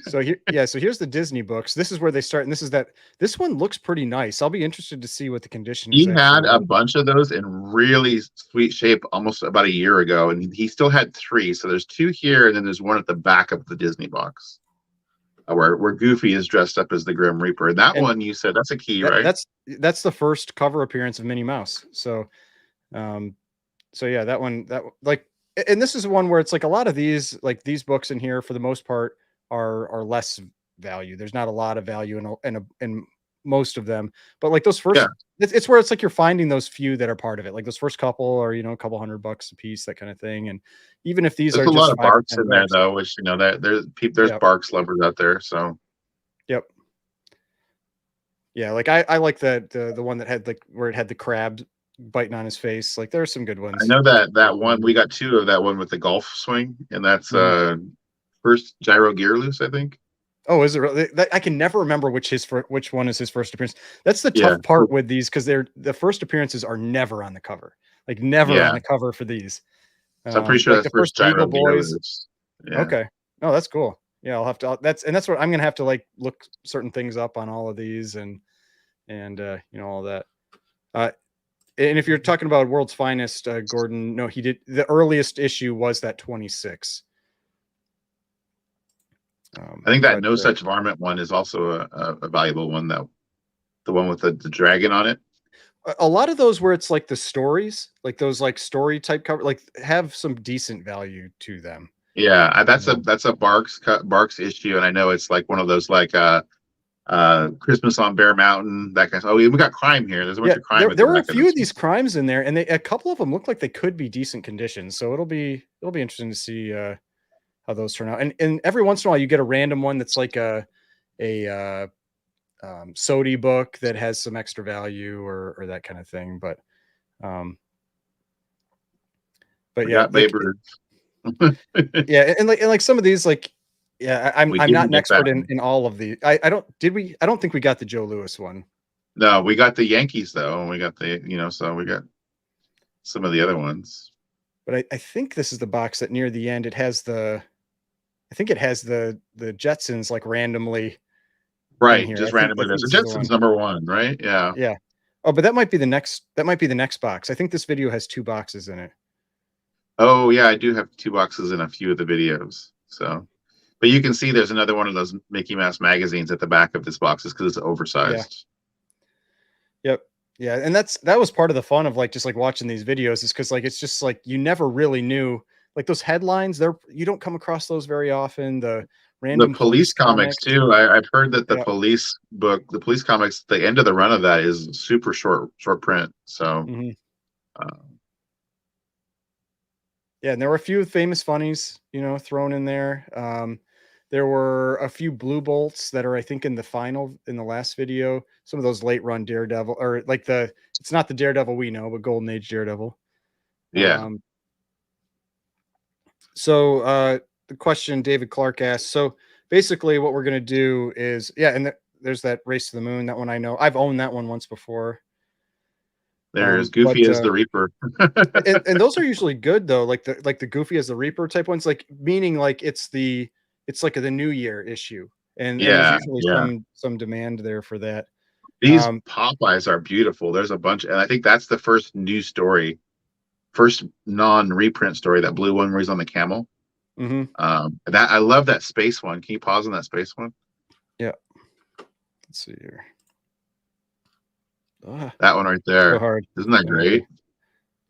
So here, yeah. So here's the Disney books. This is where they start, and this one looks pretty nice. I'll be interested to see what the condition is He actually had a like. bunch of those in really sweet shape almost about a year ago, and he still had 3. So there's 2 here, and then there's one at the back of the Disney box where Goofy is dressed up as the Grim Reaper. And that And one you said that's a key, that, right? that's the first cover appearance of Minnie Mouse. So, so yeah, that one, like, and this is one where it's like a lot of these, like these books in here for the most part are less value. There's not a lot of value in most of them, but like those first, Yeah. it's where it's like you're finding those few that are part of it. Like those first couple are, a couple $100 a piece, that kind of thing. And even if these There's are a lot just of 5 or Barks 10 in there bucks, though, which that there's yep, Barks lovers out there. So yep. Yeah, like I like the one that had like where it had the crab biting on his face. Like there are some good I ones. know that one we got 2 of that one with the golf swing, and that's Mhm. first Gyro Gear Loose, I think. Oh, is it really? I can never remember which one is his first appearance. That's the Yeah. tough part with these because the first appearances are never on the cover. Like never Yeah. on the cover for these. So I'm pretty sure Like that's the first first Beagle Gyro Gear Boys. Loose. Yeah. Okay. Oh, that's cool. Yeah, I'll have to. That's what I'm gonna have to like look certain things up on all of these and all that. Uh, and if you're talking about World's Finest, Gordon, no, he did. The earliest issue was that 26. I think that But No Such Varmint one is also a valuable one, though. The one with the dragon on it. a lot of those where it's like the stories, like those like story type cover, like have some decent value to them. Yeah, that's a Barks issue, and I know it's like one of those like Christmas on Bear Mountain, that kind of. Oh, we got crime here. There's a bunch Yeah, of crime at there the were a back of few this of these crimes in there, and a couple of them look like they could be decent conditions. So it'll be interesting to see how those turn out. And every once in a while, you get a random one that's like a Sodi book that has some extra value or that kind of thing. But We yeah, got like Babe Ruth. yeah, and like some of these, like yeah, I'm We not didn't an get expert that. in all of the. I don't think we got the Joe Louis one. No, we got the Yankees though, and we got so we got some of the other ones. But I think this is the box that near the end it has I think it has the Jetsons like randomly in Right, here. just randomly. I think There's a this is the one. Jetsons #1, right? Yeah. Yeah. Oh, but that might be the next. That might be the next box. I think this video has 2 boxes in it. Oh yeah, I do have 2 boxes in a few of the videos. So, but you can see there's another one of those Mickey Mouse magazines at the back of this box, because it's oversized. Yep. Yeah, and that was part of the fun of like just like watching these videos is because like it's just like you never really knew like those headlines. You don't come across those very often. The The random police comics comics. too. I've heard that the Yeah. police book, the police comics, the end of the run of that is super short print. So, Mm-hmm. uh, Yeah, and there were a few famous funnies, thrown in there. There were a few blue bolts that are, I think, in the last video. Some of those late run Daredevil, or like it's not the Daredevil we know, but Golden Age Daredevil. yeah. So the question David Clark asked. So basically, what we're gonna do is, yeah, and there's that Race to the Moon. That one I know. I've owned that one once before. There's But Goofy as the Reaper. and those are usually good though, like the Goofy as the Reaper type ones, like meaning like it's like the New Year issue, and there's Yeah, usually yeah. some demand there for that. These Popeyes are beautiful. There's a bunch, and I think that's the first new story, first non-reprint story, that blue one where he's on the camel. Mm-hmm. That I love that space one. Can you pause on that space one? Yeah. Let's see here. That one right there. So hard. Isn't that great?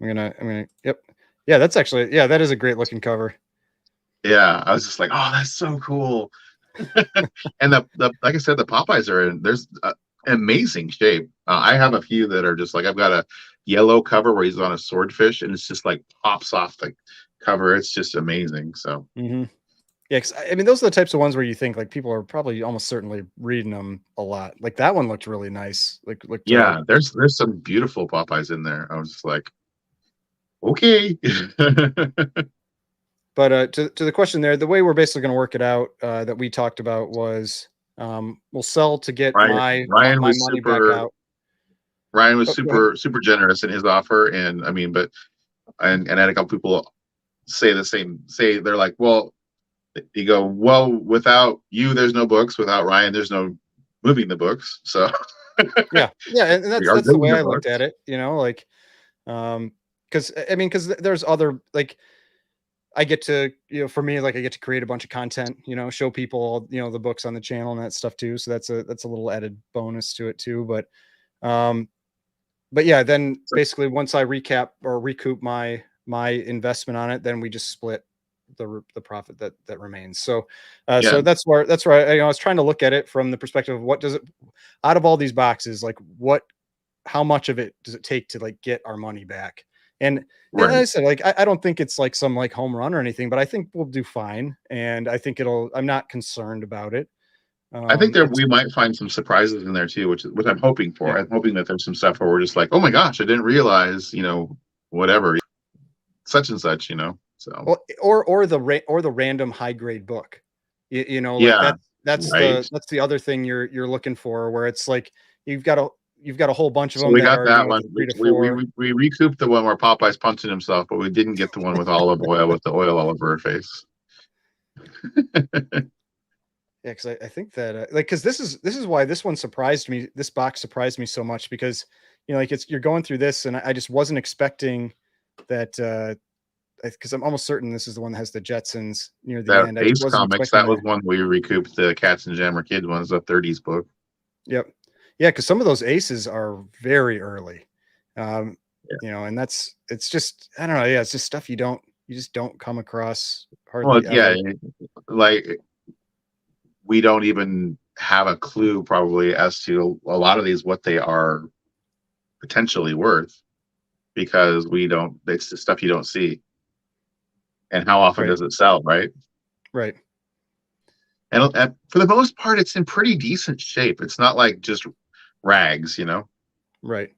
I'm gonna. Yep. Yeah, that is a great looking cover. Yeah, I was just like, oh, that's so cool. And the like I said, the Popeyes are in. There's amazing shape. I have a few that are just like, I've got a yellow cover where he's on a swordfish, and it's just like pops off the cover. It's just amazing. So. Mm-hmm. Yeah, because I mean, those are the types of ones where you think like people are probably almost certainly reading them a lot. Like that one looked really nice. Yeah, there's some beautiful Popeyes in there. I was just like, okay. But to the question there, the way we're basically going to work it out that we talked about was will sell to get Ryan my was money back super. out. Ryan was Oh, go ahead. super generous in his offer, and I mean, but and I had a couple people say the same. Say they're like, well, you go, well, without you, there's no books. Without Ryan, there's no moving the books. So Yeah, yeah, and we that's are the doing way the I looked books. at it. Like, because I mean, because there's other like I get to, for me, like I get to create a bunch of content, show people, the books on the channel and that stuff too. So that's a little added bonus to it too. Um, but yeah, then basically once I recap or recoup my investment on it, then we just split the profit that remains. So Yeah, so that's where I was trying to look at it from the perspective of what does it out of all these boxes, like how much of it does it take to like get our money back? And right. I said, like, I don't think it's like some like home run or anything, but I think we'll do fine. And I think I'm not concerned about it. I think there It's we might find some surprises in there too, which I'm hoping for. yeah. I'm hoping that there's some stuff where we're just like, oh my gosh, I didn't realize, whatever, such and such, So Well, or the random high grade book. Like yeah, right. that's the other thing you're looking for, where it's like you've got a whole bunch of So them we that got are, that one. the We, three to we four. we we recouped the one where Popeye's punching himself, but we didn't get the one with olive oil with the oil all over her face. Yeah, because I think that like because this is why this one surprised me. This box surprised me so much because like you're going through this and I just wasn't expecting that because I'm almost certain this is the one that has the Jetsons near the That end. I just Ace wasn't Comics, expecting that was that. one we recouped the Cats and Jammer Kids ones, the 30s book. Yep. Yeah, because some of those aces are very early. Yeah. And it's just I don't know. Yeah, it's just stuff you just don't come across Well, hardly yeah, ever. like we don't even have a clue probably as to a lot of these what they are potentially worth because we don't. It's the stuff you don't see, and how often Right. does it sell, right? Right. And for the most part, it's in pretty decent shape. It's not like just rags. Right.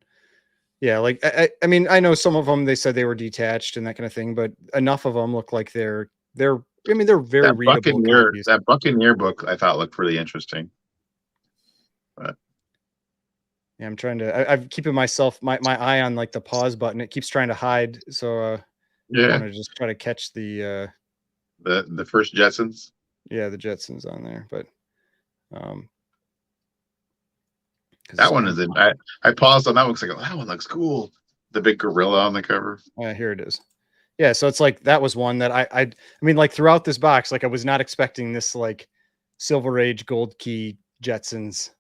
Yeah, like I mean, I know some of them they said they were detached and that kind of thing, but enough of them look like they're I mean, they're very readable copies. That Buccaneer book, I thought looked pretty interesting. But Yeah, I'm trying to I'm keeping my eye on like the pause button. It keeps trying to hide. So I yeah, want to just try to catch the first Jetsons. the Jetsons on there, but um That because one is in. I paused on that one because I go, that one looks cool. The big gorilla on the cover. here it is. Yeah, so it's like that was one that I mean, like throughout this box, like I was not expecting this like Silver Age Gold Key Jetsons,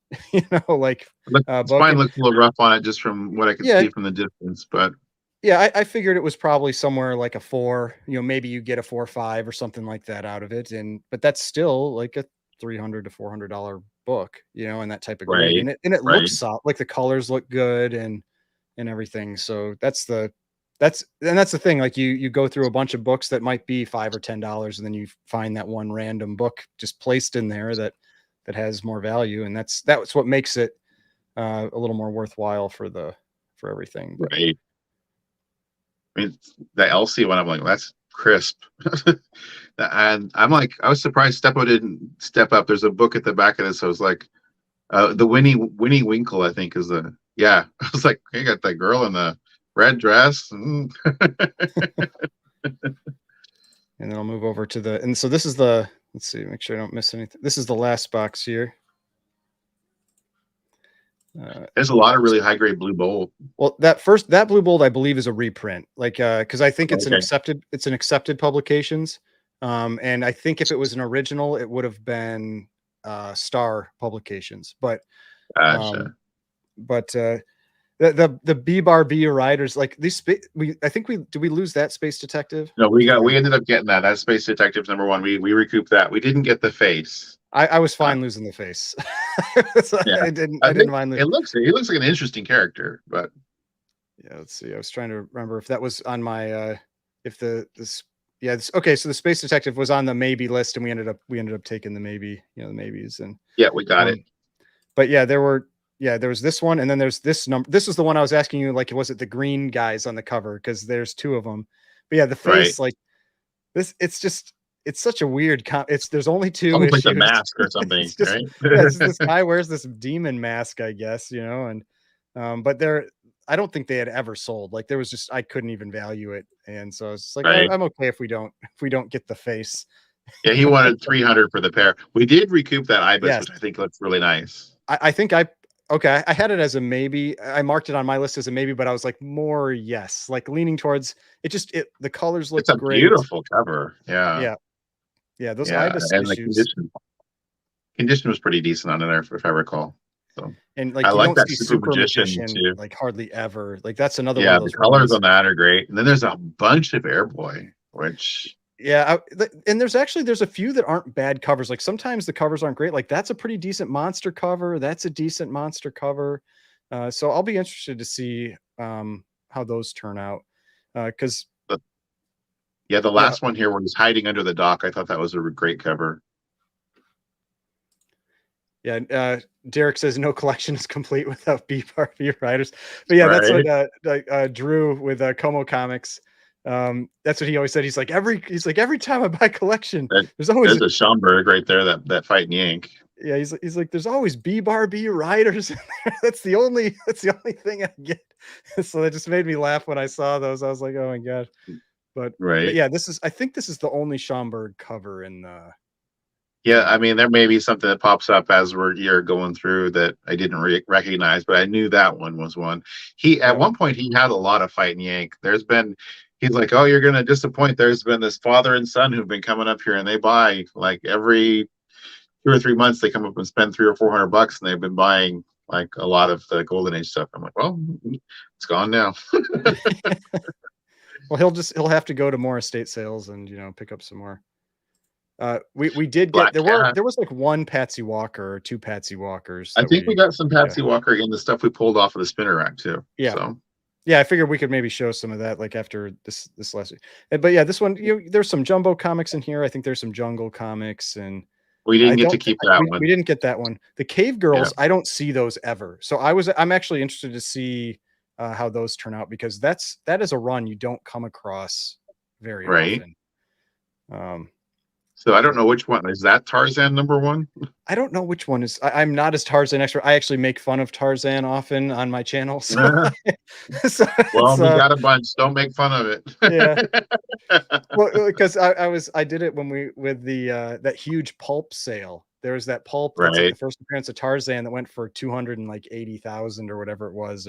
like book. Spine And looks a little rough on it just from what I could yeah, see from the distance, but yeah, I figured it was probably somewhere like a 4, maybe you get a 4 or 5 or something like that out of it. But that's still like a $300 to $400 book, in that type of grade. right, And it right, looks solid, like the colors look good and everything. So that's the thing. Like you go through a bunch of books that might be $5 or $10, and then you find that one random book just placed in there that has more value, and that's what makes it a little more worthwhile for everything. But right. I mean, the Elsie one, I'm like, that's crisp. And I'm like, I was surprised Steppo didn't step up. There's a book at the back of this. So I was like, the Winnie Winkle, I think, is the yeah. I was like, you got that girl in the red dress. Mm. and then I'll move over to and so this is let's see, make sure I don't miss anything. This is the last box here. There's a lot of really high grade Blue Bowl. Well, that Blue Bold, I believe, is a reprint. Like, because I think it's Okay. an accepted publications. And I think if it was an original, it would have been Star Publications. But Gotcha. um, the B bar B riders, like these I think we lose that Space Detective? No, I'm trying to we remember. ended up getting that. That's Space Detectives #1. We recouped that. We didn't get the face. I was Uh, fine losing the face. yeah, I didn't mind it looks he looks like an interesting character, but yeah, let's see. I was trying to remember if that was on my if this yeah, okay, so the Space Detective was on the maybe list and we ended up taking the maybe, the maybes. And yeah, we got it. but yeah, there was this one, and then there's this number. This is the one I was asking you, like, was it the green guys on the cover? Because there's 2 of them. But yeah, the Right. face, like this, it's just it's such a weird there's only 2 almost like issues. the Mask or something, It's just, right? yeah, it's just this guy wears this demon mask, I guess, you know, and but I don't think they had ever sold. Like there was just I couldn't even value it, and so it's just like Right. I'm okay if we don't get the face. Yeah, he wanted 300 for the pair. We did recoup that ibis, Yes, which I think looks really nice. I think okay. I had it as a maybe. I marked it on my list as a maybe, but I was like more yes, like leaning towards it. The colors look It's a great. beautiful cover. Yeah. Yeah, yeah. Those Yeah. ibis And the issues, condition was pretty decent on it there, if I recall. So and I like you like don't that see Super Super Magician Magician too. like hardly ever. Like that's another one Yeah, of the those colors ones. on that are great. And then there's a bunch of Airboy, which Yeah, and there's a few that aren't bad covers. Like sometimes the covers aren't great. Like that's a pretty decent monster cover. That's a decent monster cover. So I'll be interested to see how those turn out. Because the yeah, last one here where he's hiding under the dock, I thought that was a great cover. yeah. Derek says no collection is complete without BRB writers. But yeah, that's Right. what Drew with Como Comics. That's what he always said. He's like every time I buy collection, there's always There's a Schomburg right there, that fighting Yank. yeah, he's like, there's always B riders in there. That's the only thing I get. So that just made me laugh when I saw those. I was like, oh my god. But Right. yeah, I think this is the only Schomburg cover in the Yeah, I mean, there may be something that pops up as you're going through that I didn't recognize, but I knew that one was one. At yeah. one point he had a lot of fighting Yank. He's like, oh, you're gonna disappoint. There's been this father and son who've been coming up here, and they buy like every 2 or 3 months. They come up and spend $300 or $400, and they've been buying like a lot of the Golden Age stuff. I'm like, well, it's gone now. Well, he'll have to go to more estate sales and pick up some more. We did get Black Cat. there was like one Patsy Walker or 2 Patsy Walkers. I think we got some Patsy Walker in the stuff we pulled off of the spinner rack too. Yeah. So. Yeah, I figured we could maybe show some of that like after this last week. But yeah, this one, there's some Jumbo comics in here. I think there's some Jungle comics, and we didn't get to keep that one. We didn't get that one. The Cave Girls, I don't see those ever. So I'm actually interested to see how those turn out, because that is a run you don't come across very often. So I don't know which one is that. Tarzan #1. I don't know which one is. I'm not as Tarzan expert. I actually make fun of Tarzan often on my channel. So, well, we got a bunch. Don't make fun of it. Yeah. Well, because I did it when with the that huge pulp sale. There was that pulp. That's like the first appearance of Tarzan that went for 280,000 or whatever it was.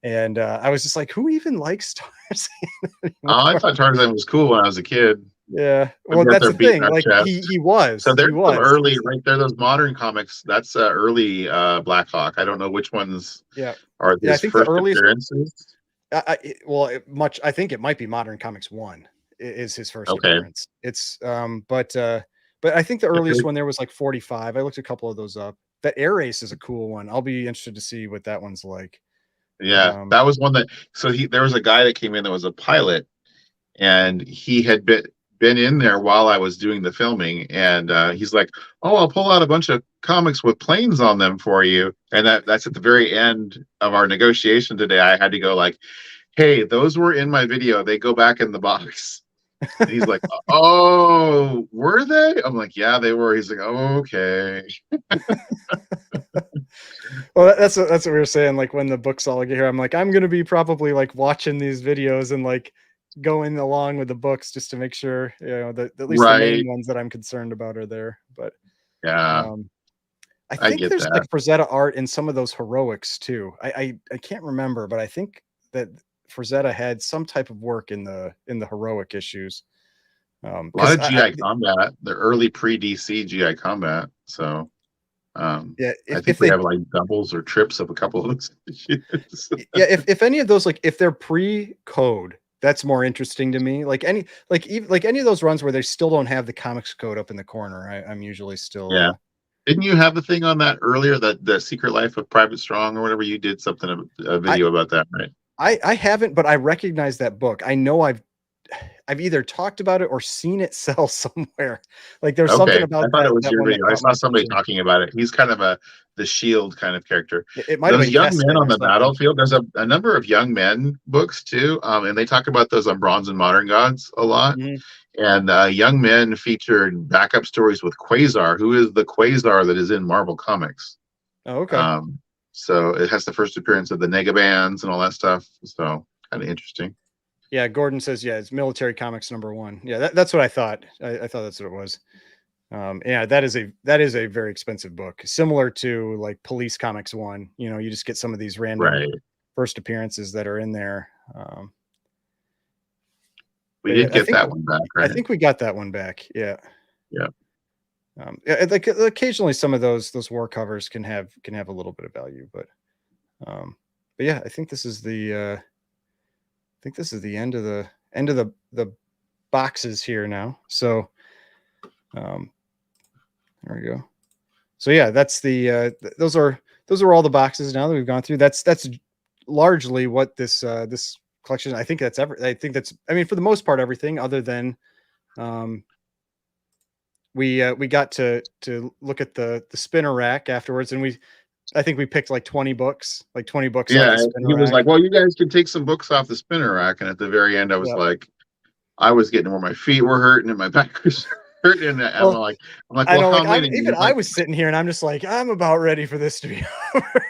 And I was just like, who even likes Tarzan? Oh, I thought Tarzan was cool when I was a kid. Yeah, well, that's the thing. Like he was. So there's some early right there. Those modern comics. That's early Blackhawk. I don't know which ones. Yeah. Are these I think first the earliest appearances? I think it might be Modern Comics 1 is his first appearance. It's but I think the earliest one there was like 45. I looked a couple of those up. That Air Race is a cool one. I'll be interested to see what that one's like. Yeah, that was one that. So there was a guy that came in that was a pilot, and he had been in there while I was doing the filming, and he's like, oh, I'll pull out a bunch of comics with planes on them for you. And that's at the very end of our negotiation today. I had to go like, hey, those were in my video. They go back in the box. And he's like, oh, were they? I'm like, yeah, they were. He's like, oh, okay. Well, that's what we were saying. Like when the books all get here, I'm like, I'm going to be probably like watching these videos and like going along with the books just to make sure that at least the main ones that I'm concerned about are there. But yeah, I think there's like Frazetta art in some of those heroics too. I can't remember, but I think that Frazetta had some type of work in the heroic issues. A lot of GI Combat, the early pre-DC GI Combat. So yeah, I think we have like doubles or trips of a couple of those issues. Yeah, if any of those, like if they're pre-code, that's more interesting to me. Like any of those runs where they still don't have the comics code up in the corner, I'm usually still. Yeah. Didn't you have the thing on that earlier, that the Secret Life of Private Strong or whatever? You did something, a video about that, right? I haven't, but I recognize that book. I I've either talked about it or seen it sell somewhere. Like there's something Okay, I about thought it was that your one that video. I caught my saw somebody attention. talking about it. He's kind of the Shield kind of character. It might have Those been young men Keston on or the something. battlefield. There's a number of young men books too, and they talk about those on Bronze and Modern Gods a lot. Mhm. And young men featured backup stories with Quasar, who is the Quasar that is in Marvel Comics. Oh, okay. Um, so it has the first appearance of the Negabands and all that stuff. So kind of interesting. Yeah, Gordon says, yeah, it's Military Comics #1. Yeah, that's what I thought. I thought that's what it was. Yeah, that is a very expensive book, similar to like Police Comics 1. You know, you just get some of these random Right. first appearances that are in there. We But yeah, did get that one back, I right? think we got that one back. Yeah. Yeah. Yeah, like occasionally some of those war covers can have a little bit of value, but yeah, I think this is the end of the boxes here now. So there we go. So yeah, that's those are all the boxes now that we've gone through. That's largely what this collection. I think that's I mean, for the most part, everything other than we got to look at the spinner rack afterwards, and I think we picked like 20 books, off Yeah, the spinner he was rack. like, "Well, you guys can take some books off the spinner rack." And at the very end, I was Yeah. like, I was getting where my feet were hurting and my back was hurting, and Well, I'm like, I "Well, know, how like many?" And even he's I like, was sitting here and I'm just like, I'm about ready for this to be over.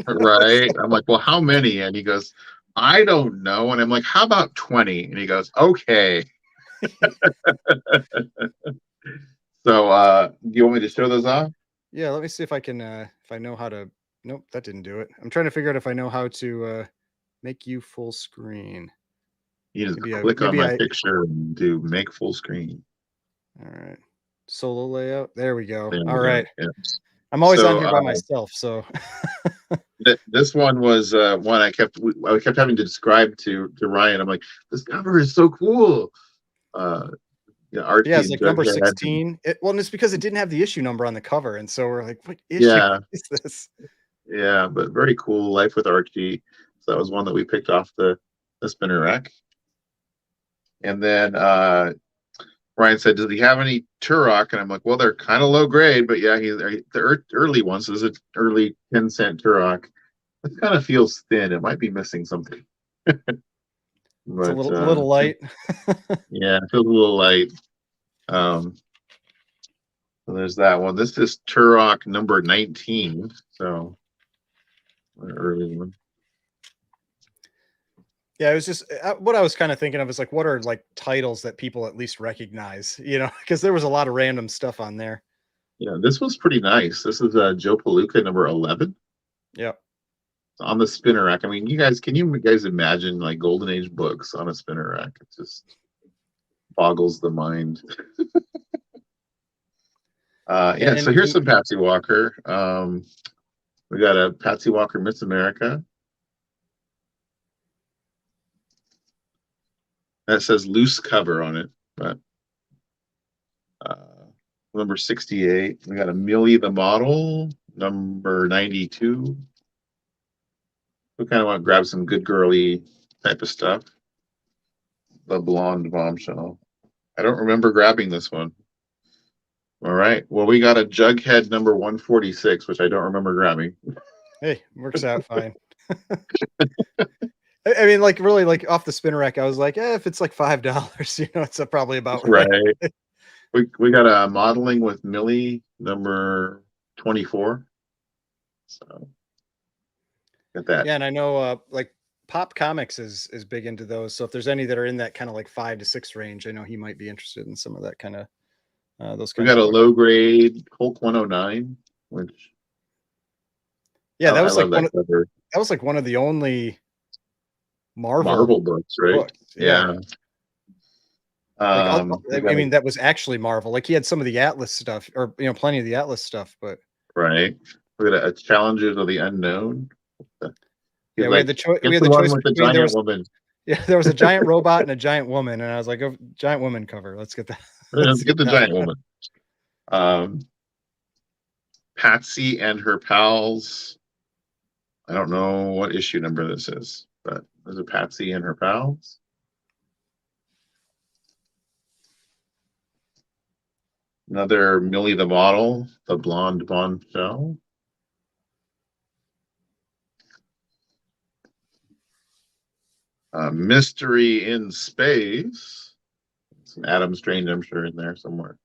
"Right." I'm like, "Well, how many?" And he goes, "I don't know." And I'm like, "How about 20?" And he goes, "Okay." So, do you want me to show those off? Yeah, let me see if I can if I know how to. Nope, that didn't do it. I'm trying to figure out if I know how to make you full screen. You just click on Maybe my I picture and do make full screen. all right. Solo layout. There we go. There All we go. right. Yeah. I'm always on So, here by myself, so this one was one I kept having to describe to Ryan. I'm like, this cover is so cool. Uh, yeah, yeah, Archie it's and like number Jughead. 16. Well, and it's because it didn't have the issue number on the cover, and so we're like, what issue Yeah, is this? yeah, but very cool. Life with Archie. So that was one that we picked off the spinner rack. And then Ryan said, "Does he have any Turok?" And I'm like, "Well, they're kind of low grade, but yeah, he's the early ones. This is an early 10-cent Turok. It kind of feels thin. It might be missing something, It's a but little light. yeah, it feels a little light." Um, so there's that one. This is Turok number 19. So an early one. Yeah, it was just what I was kind of thinking of is like, what are like titles that people at least recognize, you know, because there was a lot of random stuff on there. Yeah, this was pretty nice. This is Joe Palooka number 11 Yep. on the spinner rack. I mean, can you guys imagine like golden age books on a spinner rack? It just boggles the mind. Yeah, Yeah, so here's some Patsy Walker. We got a Patsy Walker Miss America that says loose cover on it, but number 68. We got a Millie the model number 92. We kind of want to grab some good girly type of stuff. The blonde bombshell. I don't remember grabbing this one. All right. Well, we got a Jughead number 146, which I don't remember grabbing. hey, works out fine. I mean, like really, like off the spinner rack, I was like, if it's like $5, you know, it's probably about right. Right. We got a modeling with Millie number 24. So got that. Yeah, and I know like Pop Comics is big into those. So if there's any that are in that kind of like 5 to 6 range, I know he might be interested in some of that kind of those We kinds got of a books. low grade Hulk 109, which Yeah, I love that cover. that was like one of the only Marvel Marvel books, right? books. Yeah. Yeah. Like We I got mean, that was actually Marvel. Like he had some of the Atlas stuff, or you know, plenty of the Atlas stuff, but right. We got a Challengers of the Unknown. He's yeah, like, we get had the the one choice with the between giant woman. there was a giant robot and a giant woman, and I was like, oh, giant woman cover. Let's get that. Let's Get get the that giant one. woman. Um, Patsy and her pals. I don't know what issue number this is, but there's a Patsy and her pals. Another Millie the Model, the Blonde Bombshell. Mystery in Space. Some Adam Strange, I'm sure, in there somewhere.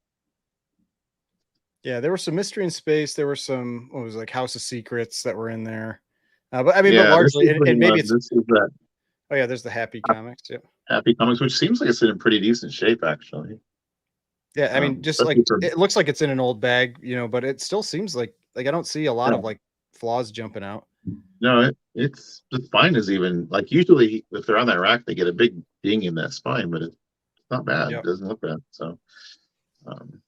Yeah, there were some Mystery in Space. There were some, what was it, like House of Secrets that were in there. But I mean, but Yeah, this largely, is and maybe it's, this is that oh yeah, there's the Happy Comics. Yeah. Happy Comics, which seems like it's in pretty decent shape, actually. Yeah, I mean, just like Especially for it looks like it's in an old bag, but it still seems like I don't see a lot yeah. of like flaws jumping out. No, it's the spine is even like usually if they're on that rack, they get a big ding in that spine, but it's not bad. Yeah. It doesn't look bad. So um,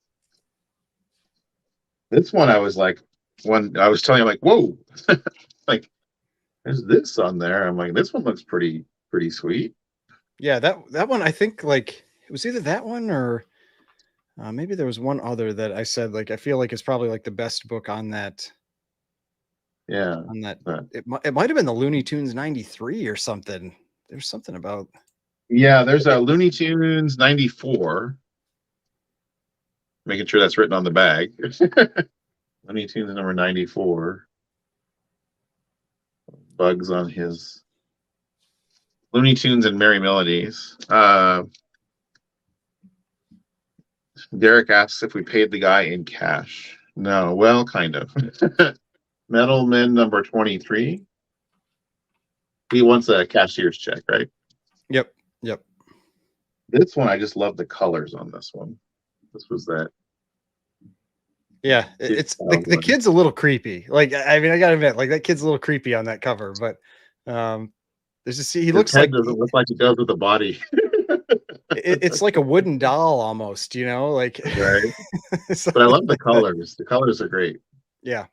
this one I was like, when I was telling you, like, whoa, like there's this on there. I'm like, this one looks pretty sweet. Yeah, that one I think like it was either that one or maybe there was one other that I said like I feel like it's probably like the best book on that. Yeah, On that, but, it might have been the Looney Tunes '93 or something. There's something about. yeah. There's a Looney Tunes '94. Making sure that's written on the bag. Looney Tunes number 94. Bugs on his Looney Tunes and Merry Melodies. Derek asks if we paid the guy in cash. No, well, kind of. Metal Men number 23. He wants a cashier's check, right? Yep. This one, I just love the colors on this one. This was that. Yeah, it's the kid's a little creepy. Like, I mean, I gotta admit, like that kid's a little creepy on that cover, but there's just he looks like doesn't look like he does with the body. It's like a wooden doll almost, like right. But I love the colors. The colors are great. Yeah.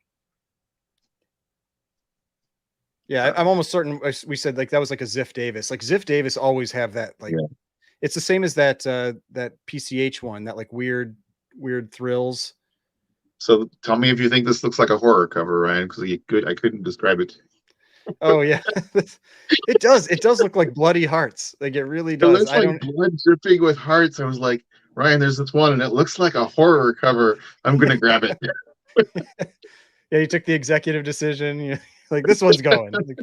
Yeah, I'm almost certain we said like that was like a Ziff Davis. Like Ziff Davis always have that like it's the same as that that PCH one, that like weird thrills. So tell me if you think this looks like a horror cover, Ryan, because I couldn't describe it. Oh yeah. It does look like bloody hearts. Like it really does. It looks like blood dripping with hearts. I was like, Ryan, there's this one and it looks like a horror cover. I'm gonna grab it. Yeah, you took the executive decision. Like this one's going. Like,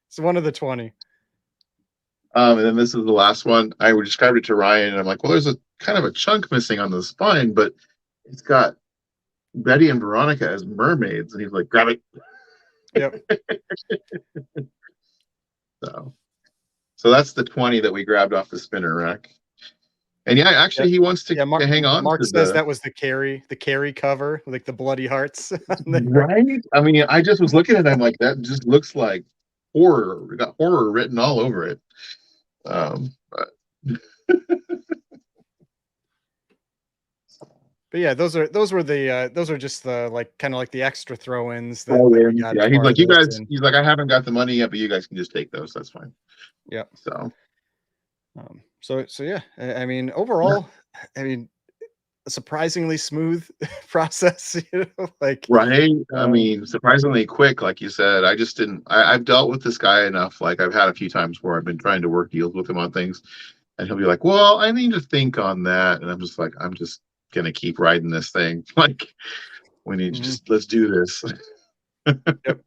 it's one of the 20. And then this is the last one. I would describe it to Ryan, and I'm like, well, there's a kind of a chunk missing on the spine, but it's got Betty and Veronica as mermaids, and he's like, grab it. Yep. So that's the 20 that we grabbed off the spinner rack. And yeah, actually, he wants to hang on. Mark says that was the carry cover, like the bloody hearts. Right? I mean, I just was looking at it, I'm like, that just looks like horror. It got horror written all over it. But yeah, those are just the like kind of like the extra throw-ins that we got. Yeah, he's like, you guys. He's like, I haven't got the money yet, but you guys can just take those. That's fine. Yeah. So. So yeah, I mean, overall, I mean, a surprisingly smooth process, like right. I mean, surprisingly quick, like you said. I just didn't. I've dealt with this guy enough. Like I've had a few times where I've been trying to work deals with him on things, and he'll be like, "Well, I need to think on that," and I'm just like, "I'm just gonna keep riding this thing. Like, we need to let's do this." Yep.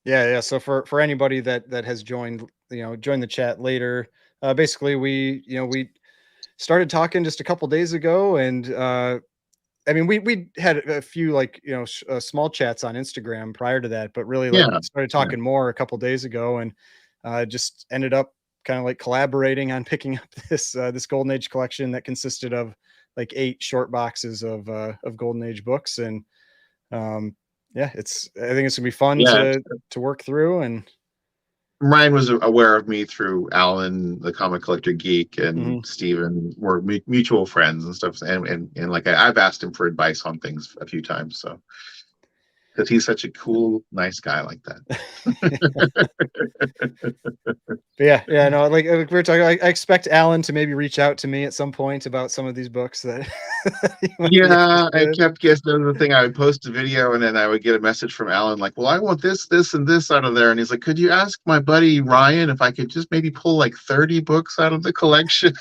Yeah. So for anybody that has joined the chat later. Basically, we started talking just a couple days ago, and I mean, we had a few like small chats on Instagram prior to that, but really started talking more a couple days ago, and just ended up kind of like collaborating on picking up this Golden Age collection that consisted of like 8 short boxes of Golden Age books, and I think it's gonna be fun to work through. And Ryan was aware of me through Alan, the comic collector geek, and Steven. We're mutual friends and stuff. And like I've asked him for advice on things a few times. So because he's such a cool, nice guy like that. No, like we were talking, I expect Alan to maybe reach out to me at some point about some of these books that. I kept guessing the thing. I would post a video and then I would get a message from Alan like, well, I want this, and this out of there. And he's like, could you ask my buddy Ryan if I could just maybe pull like 30 books out of the collection?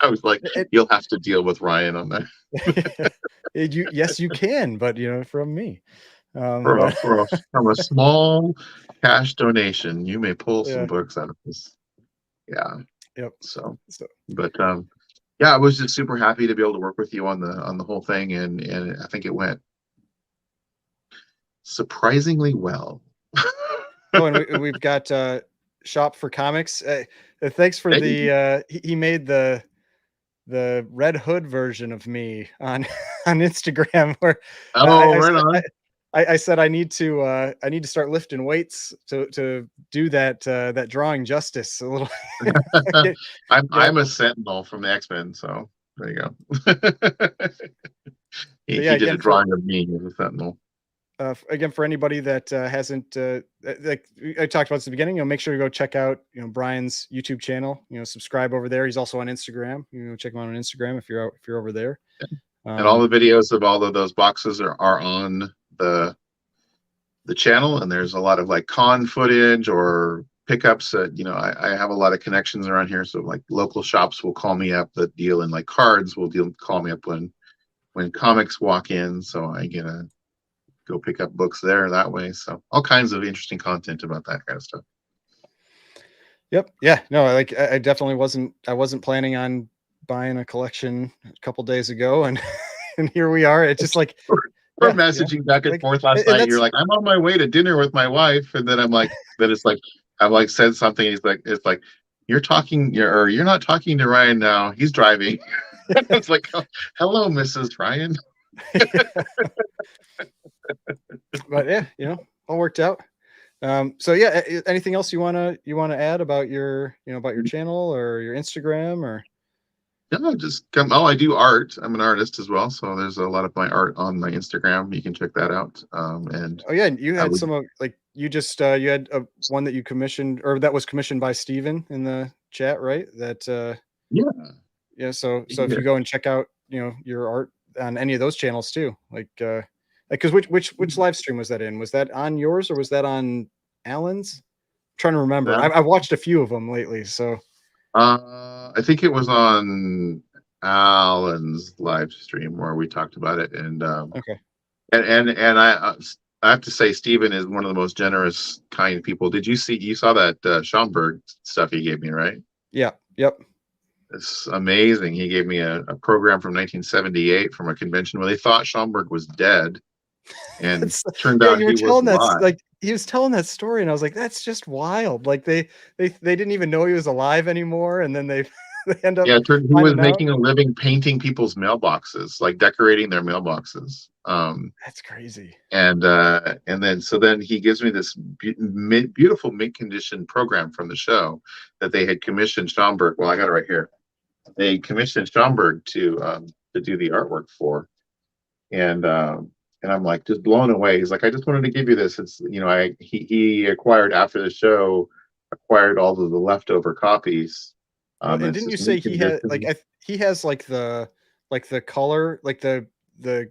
I was like, It, you'll have to deal with Ryan on that. yes, you can, but from me. For But from a small cash donation, you may pull some yeah, books out of this. Yeah. yep. So, So but yeah, I was just super happy to be able to work with you on the whole thing, and I think it went surprisingly well. oh, and we've got Shop for Comics. Thanks for Hey. the he made the Red Hood version of me on on Instagram where Oh, right on. I said I need to start lifting weights to do that drawing justice a little. Get, I'm a Sentinel from the X-Men, so there you go. but yeah, He did a drawing of me as a Sentinel. again, for anybody that hasn't, like I talked about at the beginning, make sure to go check out, Brian's YouTube channel. Subscribe over there. He's also on Instagram. Check him out on Instagram if you're over there. And all Um, the videos of all of those boxes are on the channel, and there's a lot of like con footage or pickups that I have a lot of connections around here, so like local shops will call me up that deal in like cards will call me up when comics walk in, so I get to go pick up books there that way. So all kinds of interesting content about that kind of stuff. Yep. Yeah. No, I definitely I wasn't planning on buying a collection a couple days ago, and and here we are. It's just like, We're yeah, yeah. messaging back and Like, forth last and night. You're that's like, I'm on my way to dinner with my wife, and then it's like, I'm like said something. It's like, you're not talking to Ryan now. He's driving. It's like, oh, hello, Mrs. Ryan. but yeah, all worked out. So yeah, anything else you wanna add about your about your channel or your Instagram or? No, just come. Oh, I do art. I'm an artist as well, so there's a lot of my art on my Instagram. You can check that out. And Oh yeah, and you I had would, some of like you had one that you commissioned or that was commissioned by Steven in the chat, right? That yeah, yeah, so if yeah. you go and check out, your art on any of those channels too, like because which live stream was that in? Was that on yours or was that on Alan's? I'm trying to remember. That, I've watched a few of them lately, so I think it was on Alan's live stream where we talked about it, and okay. I have to say, Steven is one of the most generous, kind people. You saw that Schomburg stuff he gave me, right? Yeah, yep. It's amazing. He gave me a program from 1978 from a convention where they thought Schomburg was dead, and That's turned yeah, out you were he was telling that alive. like he was telling that story, and I was like, that's just wild. Like they didn't even know he was alive anymore, and then they they end up Yeah, he was finding out. making a living painting people's mailboxes, like decorating their mailboxes. That's crazy. And then he gives me this beautiful mint condition program from the show that they had commissioned Schomburg. Well, I got it right here. They commissioned Schomburg to do the artwork for, and I'm like just blown away. He's like, I just wanted to give you this. It's he acquired after the show, acquired all of the leftover copies. Well, and It's didn't you this say mint he had like condition. he has like the color like the So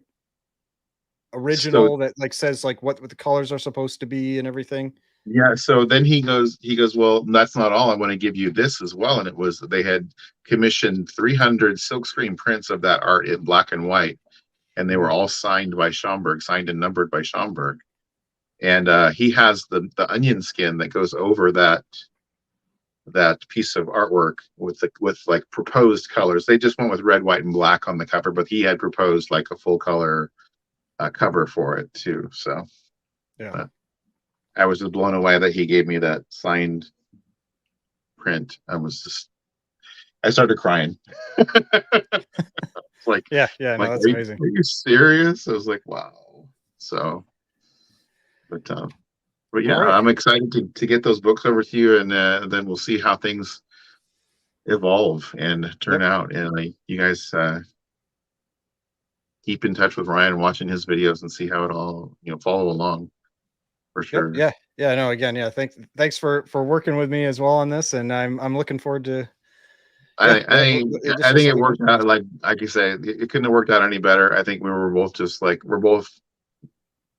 original that like says like what the colors are supposed to be and everything? yeah, so then he goes, well, that's not all. I want to give you this as well. And it was they had commissioned 300 silkscreen prints of that art in black and white, and they were Mhm. all signed by Schomburg, signed and numbered by Schomburg. And he has the onion skin that goes over that piece of artwork with like proposed colors. They just went with red, white, and black on the cover, but he had proposed like a full color cover for it too. So Yeah. uh, I was just blown away that he gave me that signed print. I started crying. It's Yeah, yeah, no, that's amazing. are you serious? I was like, wow. So, but but All yeah, right. I'm excited to get those books over to you, and then we'll see how things evolve and turn Yep. out. And you guys keep in touch with Ryan, watching his videos, and see how it all follow along for Yep. sure. Yeah. Yeah, no, again, yeah, thanks for working with me as well on this, and I'm looking forward to yeah, I, yeah, I this I was think it something worked different. out like you say. It couldn't have worked out any better. I think we were both just like we're both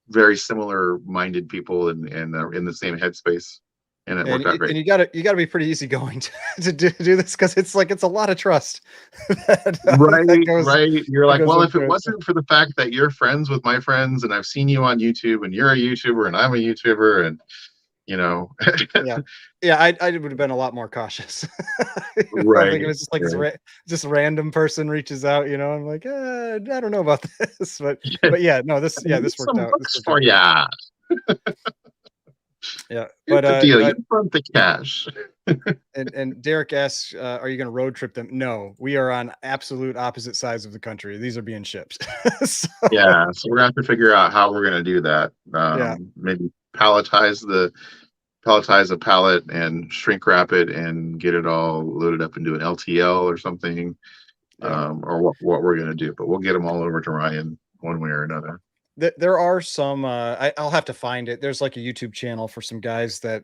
very similar minded people and in the same headspace. and it worked out great. And you gotta be pretty easygoing to do this, because it's a lot of trust. Right. You're like, well, if it into it. wasn't for the fact that you're friends with my friends and I've seen you on YouTube and you're a YouTuber and I'm a YouTuber, and you know, yeah, I would have been a lot more cautious. I think it was just like just random person reaches out, I'm like, I don't know about this, but yeah, no, this worked out. This for ya. Yeah, but the deal, you front the cash. and Derek asks, are you going to road trip them? No, we are on absolute opposite sides of the country. These are being shipped. So we're gonna have to figure out how we're gonna do that. Maybe palletize a pallet and shrink wrap it and get it all loaded up into an LTL or something, or what we're gonna do. But we'll get them all over to Ryan one way or another. There are some, I'll have to find it. There's like a YouTube channel for some guys that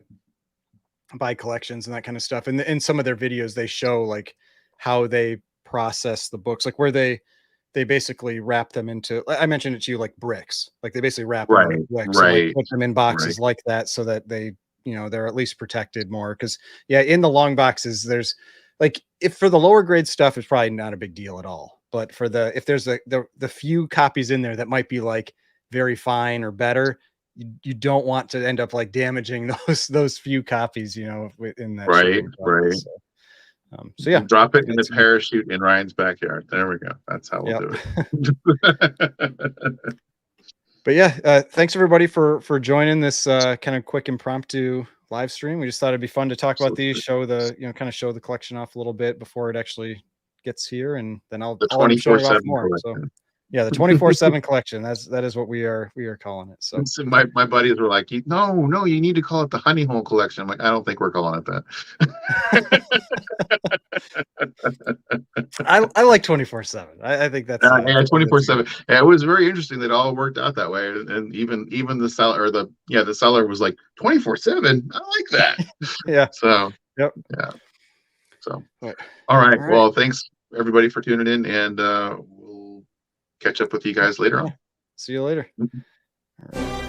buy collections and that kind of stuff. And in some of their videos, they show like how they process the books, like where they basically wrap them into, I mentioned it to you, like bricks, like they basically wrap them into bricks, and like put them in boxes like that, so that they, they're at least protected more. Cause in the long boxes, there's like, if for the lower grade stuff, it's probably not a big deal at all. But for if there's the few copies in there that might be like very fine or better, you don't want to end up like damaging those few copies, in that. Right. So yeah, drop it in the parachute in Ryan's backyard. There we go. That's how we'll do it. But yeah, thanks everybody for joining this kind of quick impromptu live stream. We just thought it'd be fun to talk about these, show the kind of show the collection off a little bit before it actually gets here, and then I'll show it off more. So yeah, the 24/7 collection. That is what we are calling it. So my buddies were like, no, you need to call it the honey hole collection. I'm like, I don't think we're calling it that. I like 24/7. I think that's 24/7. It was very interesting that it all worked out that way, and even the seller, or the seller was like 24/7. I like that. Yeah. So yep. Yeah. So all right. Well, thanks everybody for tuning in, and we'll catch up with you guys later on. See you later. Mm-hmm. All right.